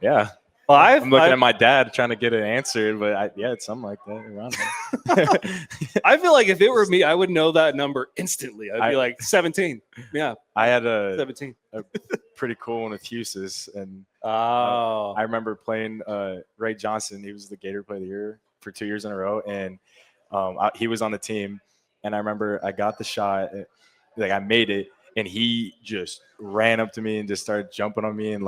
Yeah. 5? I'm looking at my dad trying to get it answered, but it's something like that around there. I feel like if it were me, I would know that number instantly. I'd be 17. Yeah. I had 17. A pretty cool one with Huses, and I I remember playing Ray Johnson. He was the Gator Player of the Year for 2 years in a row, and he was on the team. And I remember I got the shot, I made it, and he just ran up to me and just started jumping on me, and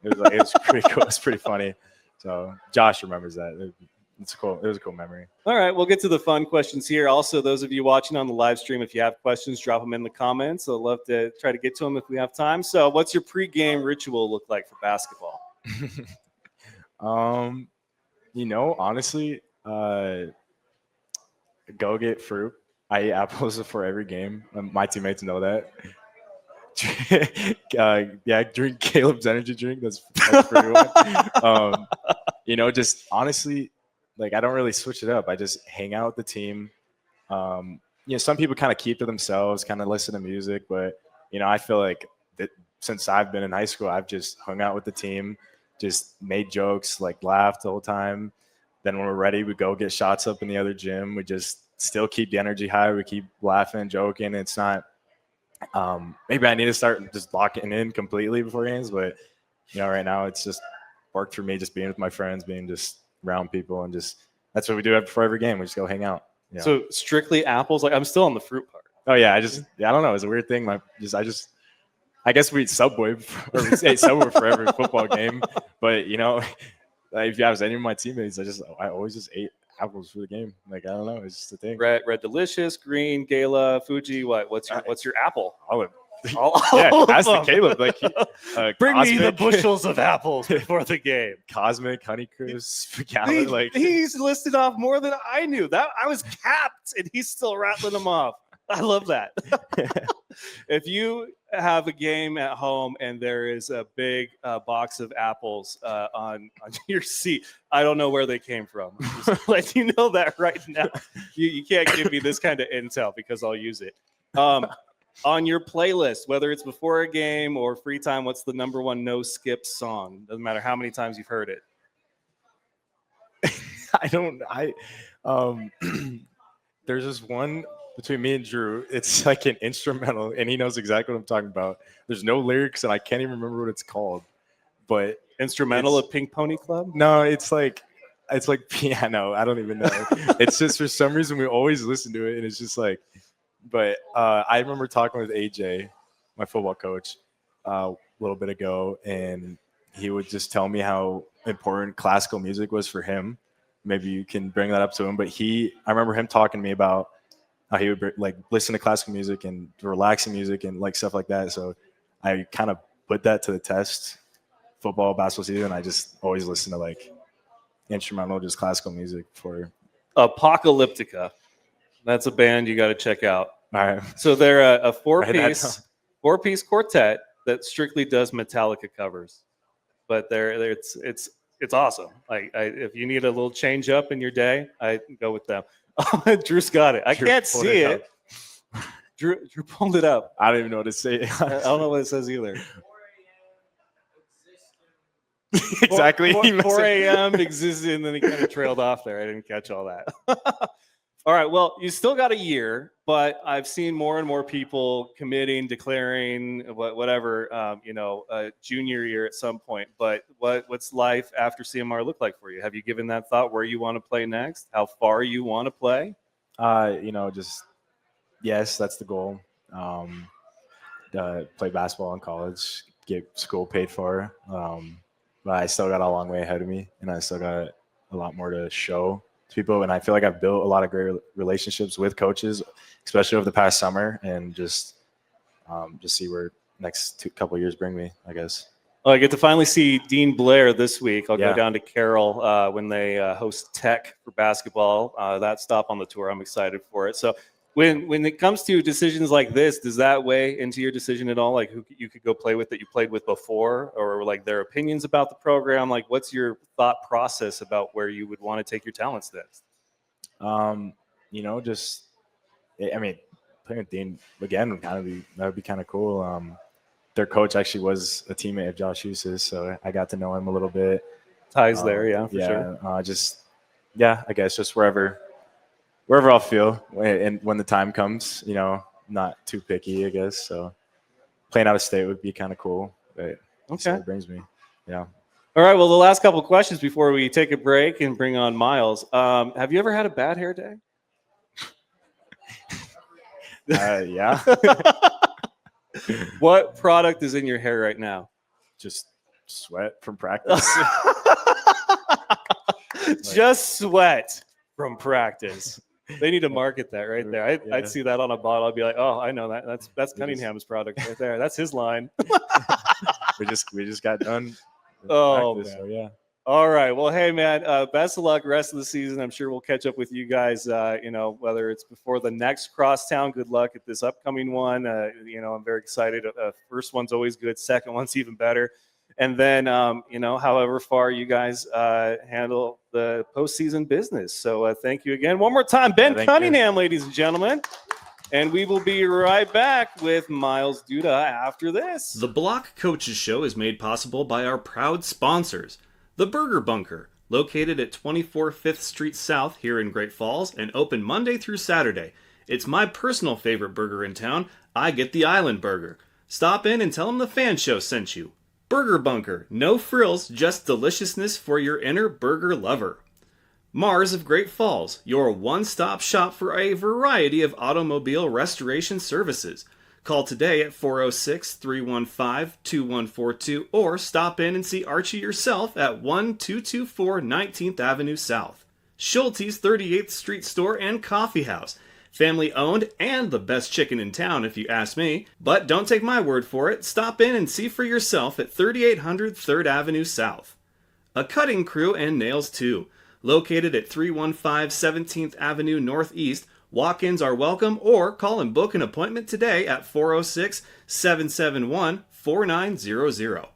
it was pretty cool. It's pretty funny. So Josh remembers that. It's cool. It was a cool memory. All right, we'll get to the fun questions here. Also, those of you watching on the live stream, if you have questions, drop them in the comments. I'd love to try to get to them if we have time. So, what's your pregame ritual look like for basketball? Honestly, go get fruit I eat apples before every game. My teammates know that. Yeah, drink Caleb's energy drink. That's pretty one. Just honestly, like I don't really switch it up. I just hang out with the team. Some people kind of keep to themselves, kind of listen to music, but I feel like that since I've been in high school, I've just hung out with the team, just made jokes, like laughed the whole time. Then when we're ready, we go get shots up in the other gym. We just still keep the energy high. We keep laughing, joking. It's not. Maybe I need to start just locking in completely before games, but right now it's just worked for me, just being with my friends, being just around people, and just that's what we do before every game. We just go hang out. Yeah. So strictly apples. Like I'm still on the fruit part. Oh yeah, I don't know. It's a weird thing. I guess we eat Subway or we ate Subway for every football game. But if you ask any of my teammates, I always just ate apples for the game. Like I don't know, it's just a thing. Red Delicious, green, Gala, Fuji. What's your apple? Olive. Yeah, ask the Caleb. Like bring me the Cosmic, bushels of apples before the game. Cosmic, Honeycrisp, Gala. Like He's listed off more than I knew. That I was capped, and he's still rattling them off. I love that. If you have a game at home and there is a big box of apples on your seat, I don't know where they came from. Just let you know that right now. You can't give me this kind of intel because I'll use it. On your playlist, whether it's before a game or free time, what's the number one no skip song? Doesn't matter how many times you've heard it. There's this one between me and Drew. It's like an instrumental, and he knows exactly what I'm talking about. There's no lyrics, and I can't even remember what it's called. But Instrumental of Pink Pony Club? No, it's like piano. I don't even know. It's just for some reason we always listen to it, and it's just like. But I remember talking with AJ, my football coach, a little bit ago, and he would just tell me how important classical music was for him. Maybe you can bring that up to him. But I remember him talking to me about how he would like listen to classical music and relaxing music and like stuff like that. So I kind of put that to the test. Football, basketball season, I just always listen to like instrumental, just classical music for Apocalyptica. That's a band you got to check out. All right. So they're a four-piece quartet that strictly does Metallica covers, but it's awesome. Like if you need a little change up in your day, I go with them. Drew's got it. I can't see it. Drew pulled it up. I don't even know what to say. I don't know what it says either. Exactly. 4 a.m. existed, and then he kind of trailed off there. I didn't catch all that. All right. Well, you still got a year, but I've seen more and more people committing, declaring whatever, junior year at some point. But what's life after CMR look like for you? Have you given that thought where you want to play next? How far you want to play? Yes, that's the goal. Play basketball in college, get school paid for. But I still got a long way ahead of me, and I still got a lot more to show to people. And I feel like I've built a lot of great relationships with coaches, especially over the past summer, and just see where next couple of years bring me, I guess. Well, I get to finally see Dean Blair this week. I'll go down to Carroll when they host Tech for basketball. That stop on the tour, I'm excited for it. So when it comes to decisions like this, does that weigh into your decision at all? Like who you could go play with that you played with before, or like their opinions about the program? Like what's your thought process about where you would want to take your talents next? Playing with Dean again would be kind of cool. Their coach actually was a teammate of Josh Huse's, so I got to know him a little bit. Ties there, for sure. I guess just wherever I'll feel when the time comes, not too picky, I guess. So playing out of state would be kind of cool. But okay, it brings me, yeah. All right. Well, the last couple of questions before we take a break and bring on Miles. Have you ever had a bad hair day? Yeah. What product is in your hair right now? Just sweat from practice. Just sweat from practice. They need to market that right there. I'd see that on a bottle. I'd be like, oh, I know that. That's Cunningham's product right there. That's his line. we just got done. Oh, practice, so yeah. All right. Well, hey, man, best of luck rest of the season. I'm sure we'll catch up with you guys, whether it's before the next crosstown. Good luck at this upcoming one. I'm very excited. First one's always good. Second one's even better. And then, however far you guys handle the postseason business. So thank you again. One more time, Ben thank Cunningham, ladies and gentlemen. And we will be right back with Miles Duda after this. The Block Coaches Show is made possible by our proud sponsors. The Burger Bunker, located at 24 5th Street South here in Great Falls and open Monday through Saturday. It's my personal favorite burger in town. I get the Island Burger. Stop in and tell them the F.A.N Show sent you. Burger Bunker, no frills, just deliciousness for your inner burger lover. Mars of Great Falls, your one-stop shop for a variety of automobile restoration services. Call today at 406-315-2142 or stop in and see Archie yourself at 1224 19th Avenue South. Schulte's 38th Street Store and Coffee House. Family owned and the best chicken in town if you ask me. But don't take my word for it. Stop in and see for yourself at 3800 3rd Avenue South. A Cutting Crew and Nails Too. Located at 315 17th Avenue Northeast. Walk-ins are welcome or call and book an appointment today at 406-771-4900.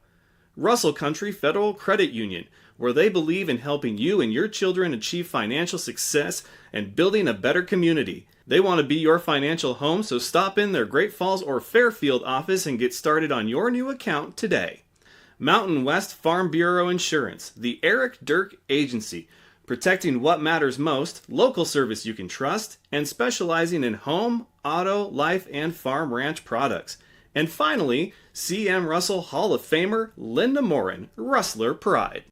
Russell Country Federal Credit Union, where they believe in helping you and your children achieve financial success and building a better community. They want to be your financial home, so stop in their Great Falls or Fairfield office and get started on your new account today. Mountain West Farm Bureau Insurance, the Eric Dirk Agency, protecting what matters most, local service you can trust, and specializing in home, auto, life, and farm ranch products. And finally, C.M. Russell Hall of Famer Linda Morin, Rustler Pride.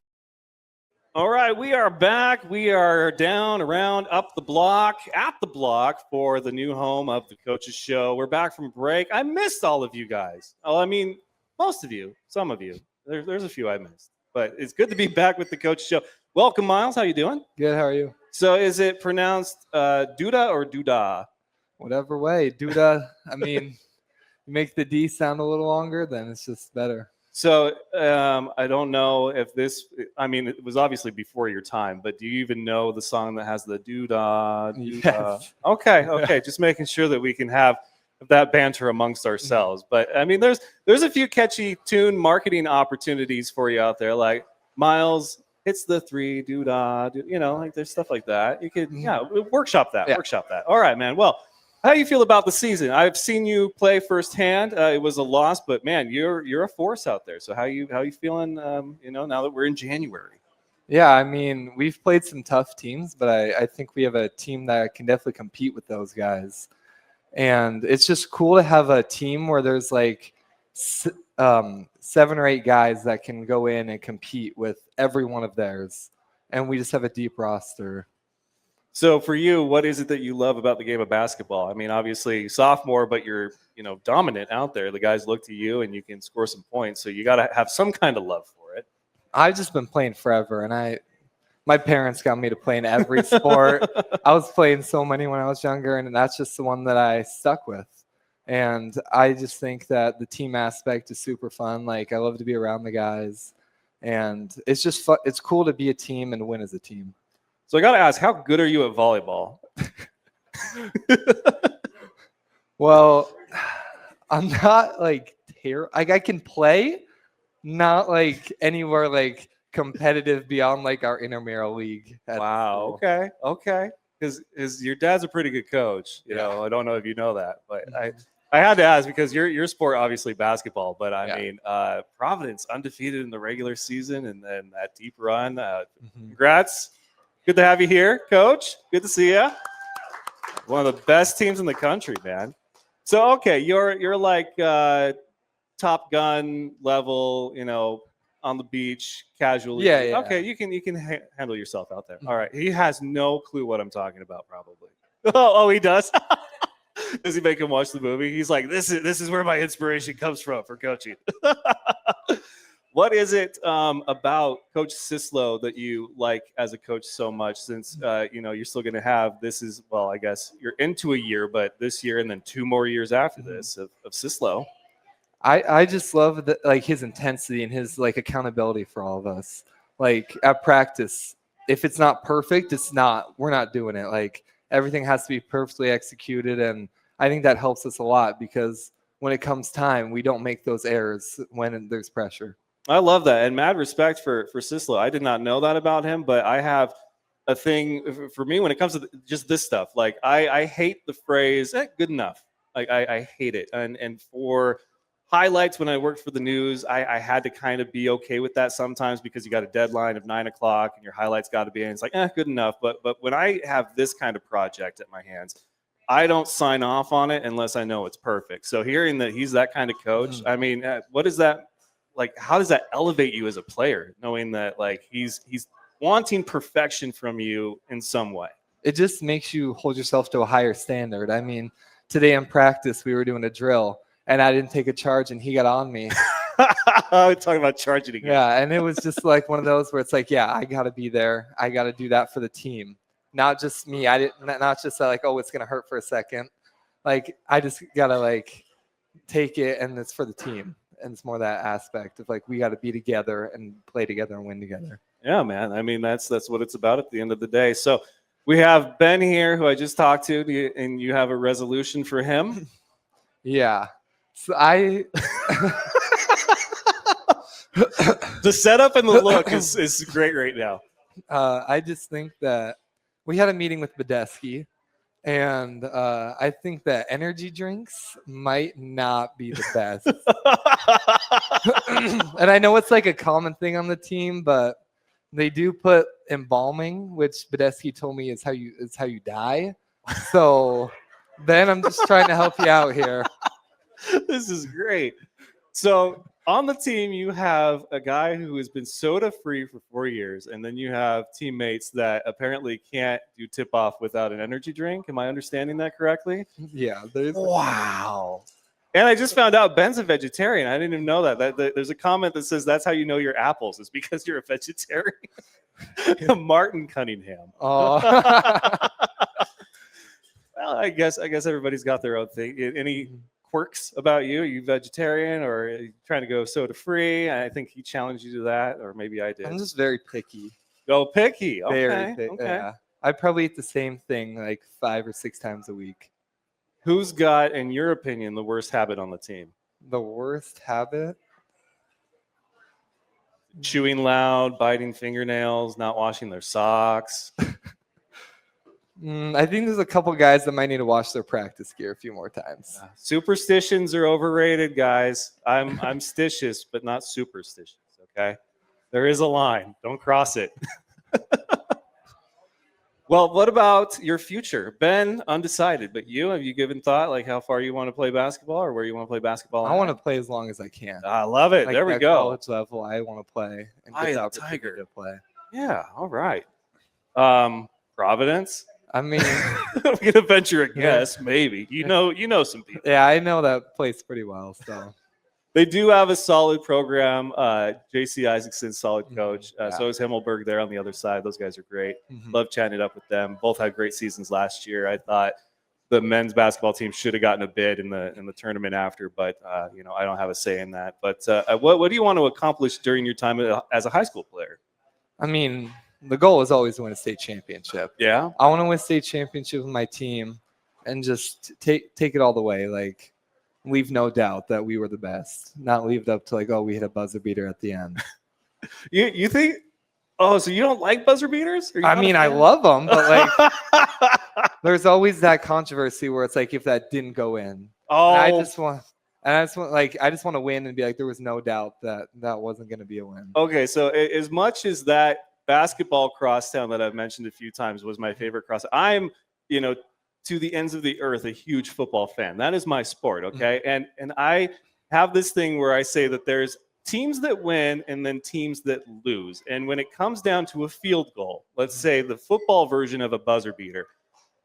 All right, we are back. We are down, around, up the block, at the block for the new home of the Coaches Show. We're back from break. I missed all of you guys. Oh, I mean, most of you, some of you. There's a few I missed. But it's good to be back with the Coaches Show. Welcome, Miles. How you doing? Good. How are you? So is it pronounced Duda or Duda? Whatever way. Duda. I mean, you make the D sound a little longer, then it's just better. So I don't know if this, I mean, it was obviously before your time, but do you even know the song that has the Duda? Yes. Okay. Just making sure that we can have that banter amongst ourselves. But I mean, there's a few catchy tune marketing opportunities for you out there, like Miles hits the 3 Duda, like there's stuff like that. You could, workshop that. All right, man. Well, how do you feel about the season? I've seen you play firsthand. It was a loss, but man, you're a force out there. So how you feeling? Now that we're in January. Yeah, I mean, we've played some tough teams, but I think we have a team that can definitely compete with those guys. And it's just cool to have a team where there's like 7 or 8 guys that can go in and compete with every one of theirs. And we just have a deep roster. So for you, what is it that you love about the game of basketball? I mean, obviously sophomore, but you're, dominant out there. The guys look to you and you can score some points. So you got to have some kind of love for it. I've just been playing forever. And my parents got me to play in every sport. I was playing so many when I was younger, and that's just the one that I stuck with. And I just think that the team aspect is super fun. Like, I love to be around the guys. And it's just fun. It's cool to be a team and win as a team. So I got to ask, how good are you at volleyball? Well, I'm not like terrible. Like, I can play, not like anywhere like competitive beyond like our intramural league. Wow. Okay. Because your dad's a pretty good coach. I don't know if you know that, but I had to ask because your sport obviously basketball, but I mean Providence undefeated in the regular season and then that deep run. Congrats. Good to have you here, Coach. Good to see you. One of the best teams in the country, man. So okay, you're like Top Gun level, on the beach casually. Yeah. Okay, you can handle yourself out there. All right. He has no clue what I'm talking about, probably. Oh, he does. Does he make him watch the movie? He's like, this is where my inspiration comes from for coaching. What is it about Coach Cislo that you like as a coach so much? Since you're still going to have I guess you're into a year, but this year and then 2 more years after this of Cislo. I just love his intensity and his like accountability for all of us. Like at practice, if it's not perfect, we're not doing it. Like everything has to be perfectly executed. And I think that helps us a lot because when it comes time, we don't make those errors when there's pressure. I love that, and mad respect for Cislo. I did not know that about him, but I have a thing for me when it comes to just this stuff. Like I hate the phrase "good enough." Like I hate it, and for highlights when I worked for the news, I had to kind of be okay with that sometimes because you got a deadline of 9 o'clock and your highlights got to be in. It's like good enough. But when I have this kind of project at my hands, I don't sign off on it unless I know it's perfect. So hearing that he's that kind of coach, I mean, what is that? Like, how does that elevate you as a player, knowing that like he's wanting perfection from you in some way? It just makes you hold yourself to a higher standard. I mean, today in practice, we were doing a drill and I didn't take a charge and he got on me. We're talking about charging again. Yeah. And it was just like one of those where it's like, yeah, I got to be there. I got to do that for the team. Not just me. Not just like, oh, it's going to hurt for a second. Like, I just got to like take it and it's for the team. And it's more that aspect of like we got to be together and play together and win together. Yeah, man. I mean, that's what it's about at the end of the day. So we have Ben here, who I just talked to, and you have a resolution for him. Yeah. So the setup and the look is great right now. I just think that we had a meeting with Badesky, and I think that energy drinks might not be the best. And I know it's like a common thing on the team, but they do put embalming, which Badesky told me is how you die. So Ben, I'm just trying to help you out here. This is great. So on the team, you have a guy who has been soda free for 4 years, and then you have teammates that apparently can't do tip off without an energy drink. Am I understanding that correctly? Yeah. Wow. And I just found out Ben's a vegetarian. I didn't even know that. There's a comment that says that's how you know your apples is because you're a vegetarian. Martin Cunningham. Oh. Well, I guess everybody's got their own thing. Any quirks about you? Are you vegetarian or are you trying to go soda free? I think he challenged you to that, or maybe I did. I'm just very picky. Go picky. Okay. Very picky. Okay. Yeah. I probably eat the same thing like 5 or 6 times a week. Who's got, in your opinion, the worst habit on the team? The worst habit? Chewing loud, biting fingernails, not washing their socks. I think there's a couple guys that might need to wash their practice gear a few more times. Superstitions are overrated, guys. I'm stitious, but not superstitious. Okay, there is a line. Don't cross it. Well, what about your future? Ben, undecided, but you, have you given thought like how far you want to play basketball or where you want to play basketball? I want to play as long as I can. I love it. Like there we at go. College level, I want to play and I get the am opportunity Tiger. to play. Yeah. All right. Providence. I mean, I'm gonna venture a guess. Maybe you know some people. yeah, I know that place pretty well. So They do have a solid program. J.C. Isaacson, solid coach. Yeah. So is Himmelberg there on the other side. Those guys are great. Mhm. Love chatting it up with them. Both had great seasons last year. I thought the men's basketball team should have gotten a bid in the tournament after, but I don't have a say in that. But what do you want to accomplish during your time as a high school player? I mean, the goal is always to win a state championship. Yeah. I want to win a state championship with my team and just take it all the way. Like, leave no doubt that we were the best. Not leave it up to like, oh, we hit a buzzer beater at the end. You think? Oh, so you don't like buzzer beaters? I mean, I love them, but like, there's always that controversy where it's like, if that didn't go in, Oh, and I just want to win and be like, there was no doubt that wasn't going to be a win. okay. So as much as that basketball crosstown that I've mentioned a few times was my favorite cross, I'm, to the ends of the earth, a huge football fan. That is my sport. Okay. And I have this thing where I say that there's teams that win and then teams that lose. And when it comes down to a field goal, let's say the football version of a buzzer beater,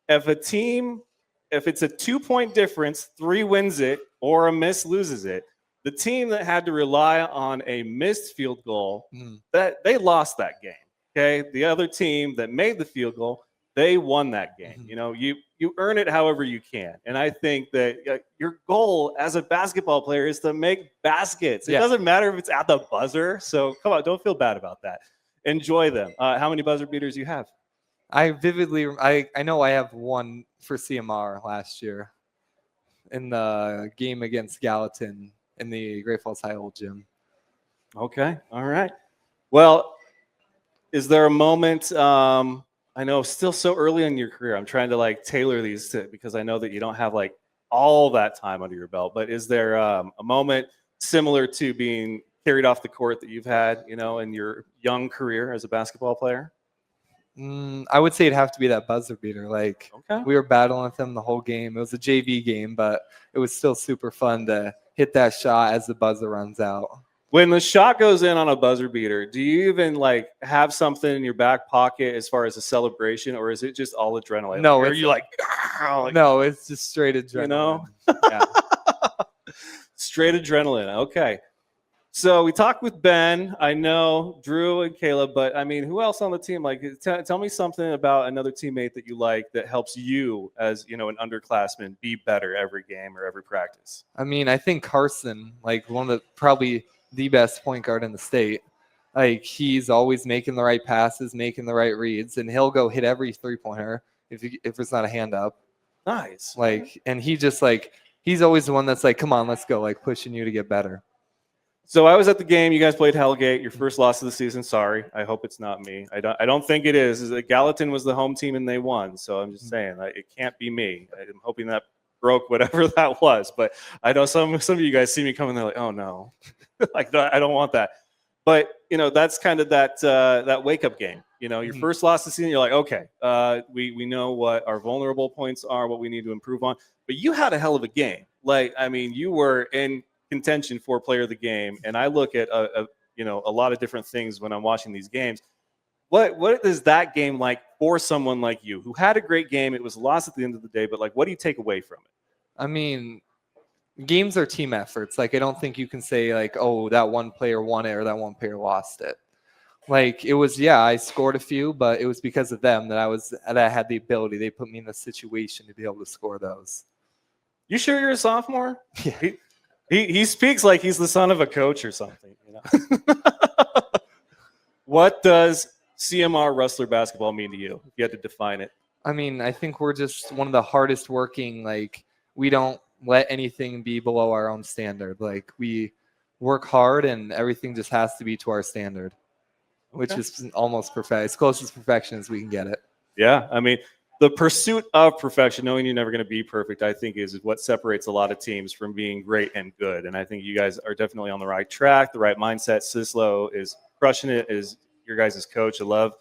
if it's a 2-point difference, 3 wins it or a miss loses it, the team that had to rely on a missed field goal, that they lost that game. Okay. The other team that made the field goal, they won that game. You earn it however you can. And I think that your goal as a basketball player is to make baskets. It doesn't matter if it's at the buzzer. So come on, don't feel bad about that. enjoy them. How many buzzer beaters do you have? I vividly, I know I have one for CMR last year in the game against Gallatin in the Great Falls High Old Gym. Okay. All right. Well, is there a moment? I know still so early in your career. I'm trying to like tailor these to because I know that you don't have like all that time under your belt. But is there a moment similar to being carried off the court that you've had, in your young career as a basketball player? I would say it'd have to be that buzzer beater. Like Okay. we were battling with them the whole game. It was a JV game, but it was still super fun to hit that shot as the buzzer runs out. When the shot goes in on a buzzer beater, do you even like have something in your back pocket as far as a celebration, or is it just all adrenaline? No, Like, are it's you like, no, it's just straight adrenaline. Yeah. straight adrenaline? Okay. So we talked with Ben. I know Drew and Caleb, but I mean, who else on the team? Like, tell me something about another teammate that you like that helps you as an underclassman be better every game or every practice. I mean, I think Carson, like one of the probably the best point guard in the state. Like he's always making the right passes, making the right reads, and he'll go hit every 3-pointer if it's not a hand up. Nice. Like, and he just like he's always the one that's like, come on, let's go, like pushing you to get better. So I was at the game. You guys played Hellgate. Your first loss of the season. Sorry, I hope it's not me. I don't think it is. Is that Gallatin was the home team and they won. So I'm just saying it can't be me. I'm hoping that broke whatever that was. But I know some of you guys see me coming. They're like, oh no, like no, I don't want that. But that's kind of that wake up game. Your first loss of the season. You're like, okay, we know what our vulnerable points are, what we need to improve on. But you had a hell of a game. Like I mean, you were in contention for player of the game, and I look at a lot of different things when I'm watching these games. What is that game like for someone like you who had a great game? It was lost at the end of the day, but like, what do you take away from it? I mean, games are team efforts. Like I don't think you can say like, oh, that one player won it or that one player lost it. Like it was, I scored a few, but it was because of them that I had the ability. They put me in the situation to be able to score those. You sure you're a sophomore? Yeah. He speaks like he's the son of a coach or something. What does CMR Rustler basketball mean to you, if you had to define it? I mean, I think we're just one of the hardest working. Like we don't let anything be below our own standard. Like we work hard and everything just has to be to our standard, which is almost perfect. As close as perfection as we can get it. Yeah. I mean, the pursuit of perfection, knowing you're never going to be perfect, I think is what separates a lot of teams from being great and good. And I think you guys are definitely on the right track, the right mindset. Cislo is crushing it as your guys' coach. I love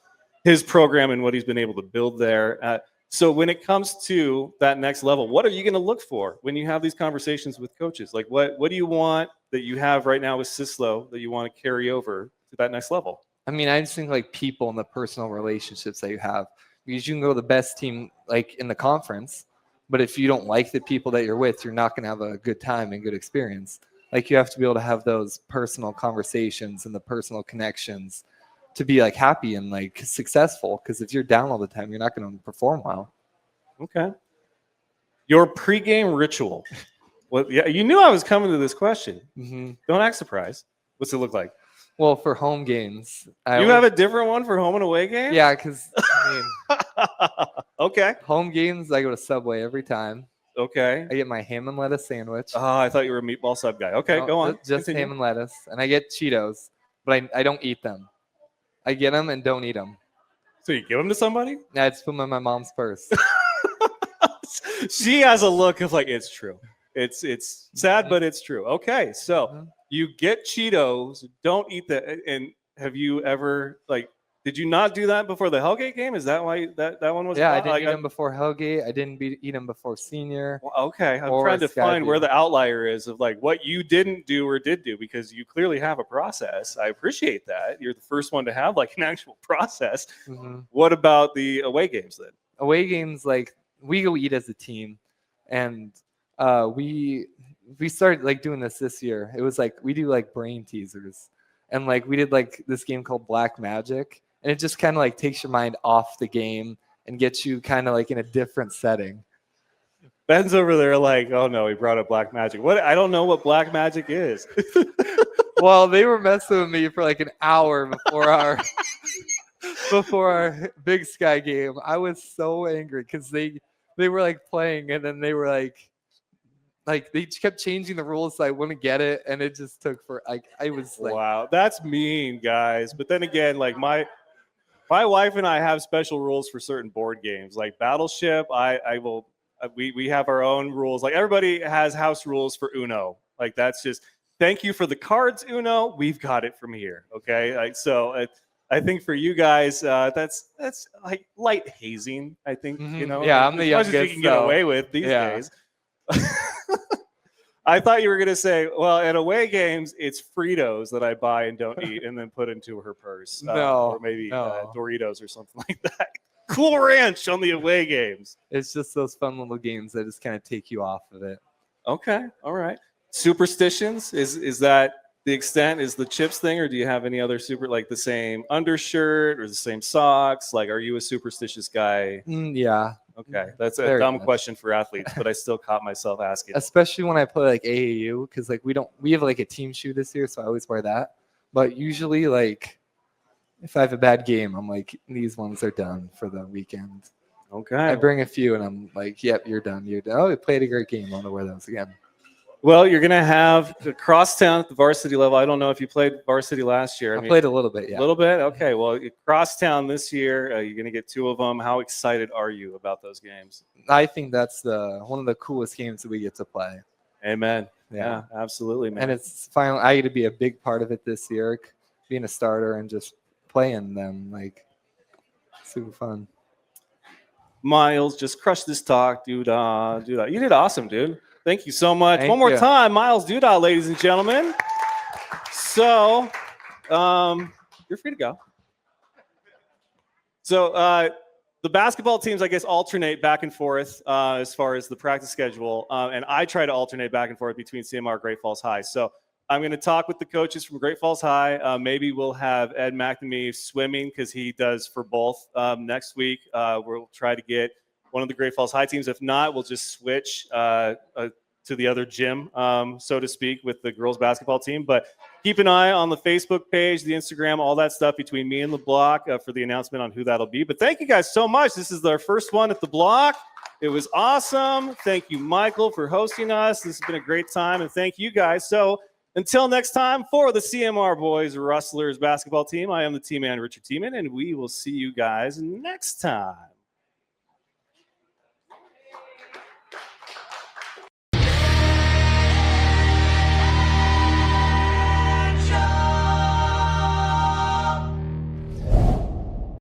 his program and what he's been able to build there. So when it comes to that next level, what are you going to look for when you have these conversations with coaches? Like what do you want that you have right now with Cislo that you want to carry over to that next level? I mean, I just think like people and the personal relationships that you have. Because you can go to the best team like in the conference, but if you don't like the people that you're with, you're not going to have a good time and good experience. Like you have to be able to have those personal conversations and the personal connections to be like happy and like successful. Because if you're down all the time, you're not going to perform well. Okay. Your pregame ritual. Well, yeah, you knew I was coming to this question. Mm-hmm. Don't act surprised. What's it look like? Well, for home games, you have a different one for home and away games? Yeah, because I mean, okay. Home games, I go to Subway every time. Okay. I get my ham and lettuce sandwich. Oh, I thought you were a meatball sub guy. Okay, No, go on. Just Continue. ham and lettuce, and I get Cheetos, but I don't eat them. I get them and don't eat them. So you give them to somebody? Yeah, I just put them in my mom's purse. She has a look of like, it's true. It's sad, but it's true. Okay, so you get Cheetos, don't eat that. And have you ever did you not do that before the Hellgate game? Is that why that one was? Yeah, I didn't eat them before Hellgate. I didn't eat them before senior. Well, okay, I'm trying to find where the outlier is of like what you didn't do or did do, because you clearly have a process. I appreciate that. You're the first one to have like an actual process. Mm-hmm. What about the away games then? Away games, like we go eat as a team, and we started like doing this year. It was like we do like brain teasers, and like we did like this game called Black Magic, and it just kind of like takes your mind off the game and gets you kind of like in a different setting. Ben's over there like, oh no, he brought up Black Magic. What? I don't know what Black Magic is. Well, they were messing with me for like an hour before our Big Sky game. I was so angry because they were like playing, and then they were like they kept changing the rules, so I wouldn't get it, and it just took for like I was like, Wow, that's mean, guys. But then again, like my wife and I have special rules for certain board games, like Battleship. I will. We have our own rules. Like everybody has house rules for Uno. Like that's just thank you for the cards, Uno. We've got it from here. Okay, like so. I think for you guys, that's like light hazing. I think you know. Yeah, like, I'm the as much as you youngest, can get so, away with these yeah. days. I thought you were gonna say, well, at away games, it's Fritos that I buy and don't eat, and then put into her purse, No, or maybe no. Doritos or something like that. Cool Ranch on the away games. it's just those fun little games that just kind of take you off of it. Okay, all right. Superstitions is that the extent? Is the chips thing, or do you have any other like the same undershirt or the same socks? Like, are you a superstitious guy? Yeah, Okay, that's a Very dumb much. question for athletes, but I still caught myself asking. especially when I play like AAU, because like we have like a team shoe this year, so I always wear that. But usually, like if I have a bad game, I'm like these ones are done for the weekend. Okay. I bring a few, and I'm like, yep, you're done. You're done. Oh, we played a great game. I want to wear those again. Well, you're going to have the crosstown at the varsity level. I don't know if you played varsity last year. I played a little bit, a yeah. little bit. Okay. Well, crosstown this year, you're going to get 2 of them. How excited are you about those games? I think that's one of the coolest games that we get to play. Amen. Yeah. Yeah, absolutely, man. And it's finally I get to be a big part of it this year, being a starter and just playing them, like super fun. Miles, just crush this talk, dude. Dude, you did awesome, dude. Thank you so much. Thank One more you. time, Miles Duda, ladies and gentlemen. So, you're free to go. So, the basketball teams, I guess, alternate back and forth as far as the practice schedule, and I try to alternate back and forth between CMR and Great Falls High. So, I'm going to talk with the coaches from Great Falls High. Maybe we'll have Ed McNamee swimming because he does for both next week. We'll try to get one of the Great Falls High teams. If not, we'll just switch to the other gym, so to speak, with the girls basketball team. But keep an eye on the Facebook page, the Instagram, all that stuff between me and the block for the announcement on who that'll be. But thank you guys so much. This is our first one at the block. It was awesome. Thank you, Michael, for hosting us. This has been a great time, and thank you guys. So until next time, for the CMR Boys Rustlers basketball team, I am the team man, Richard Tiemann, and we will see you guys next time.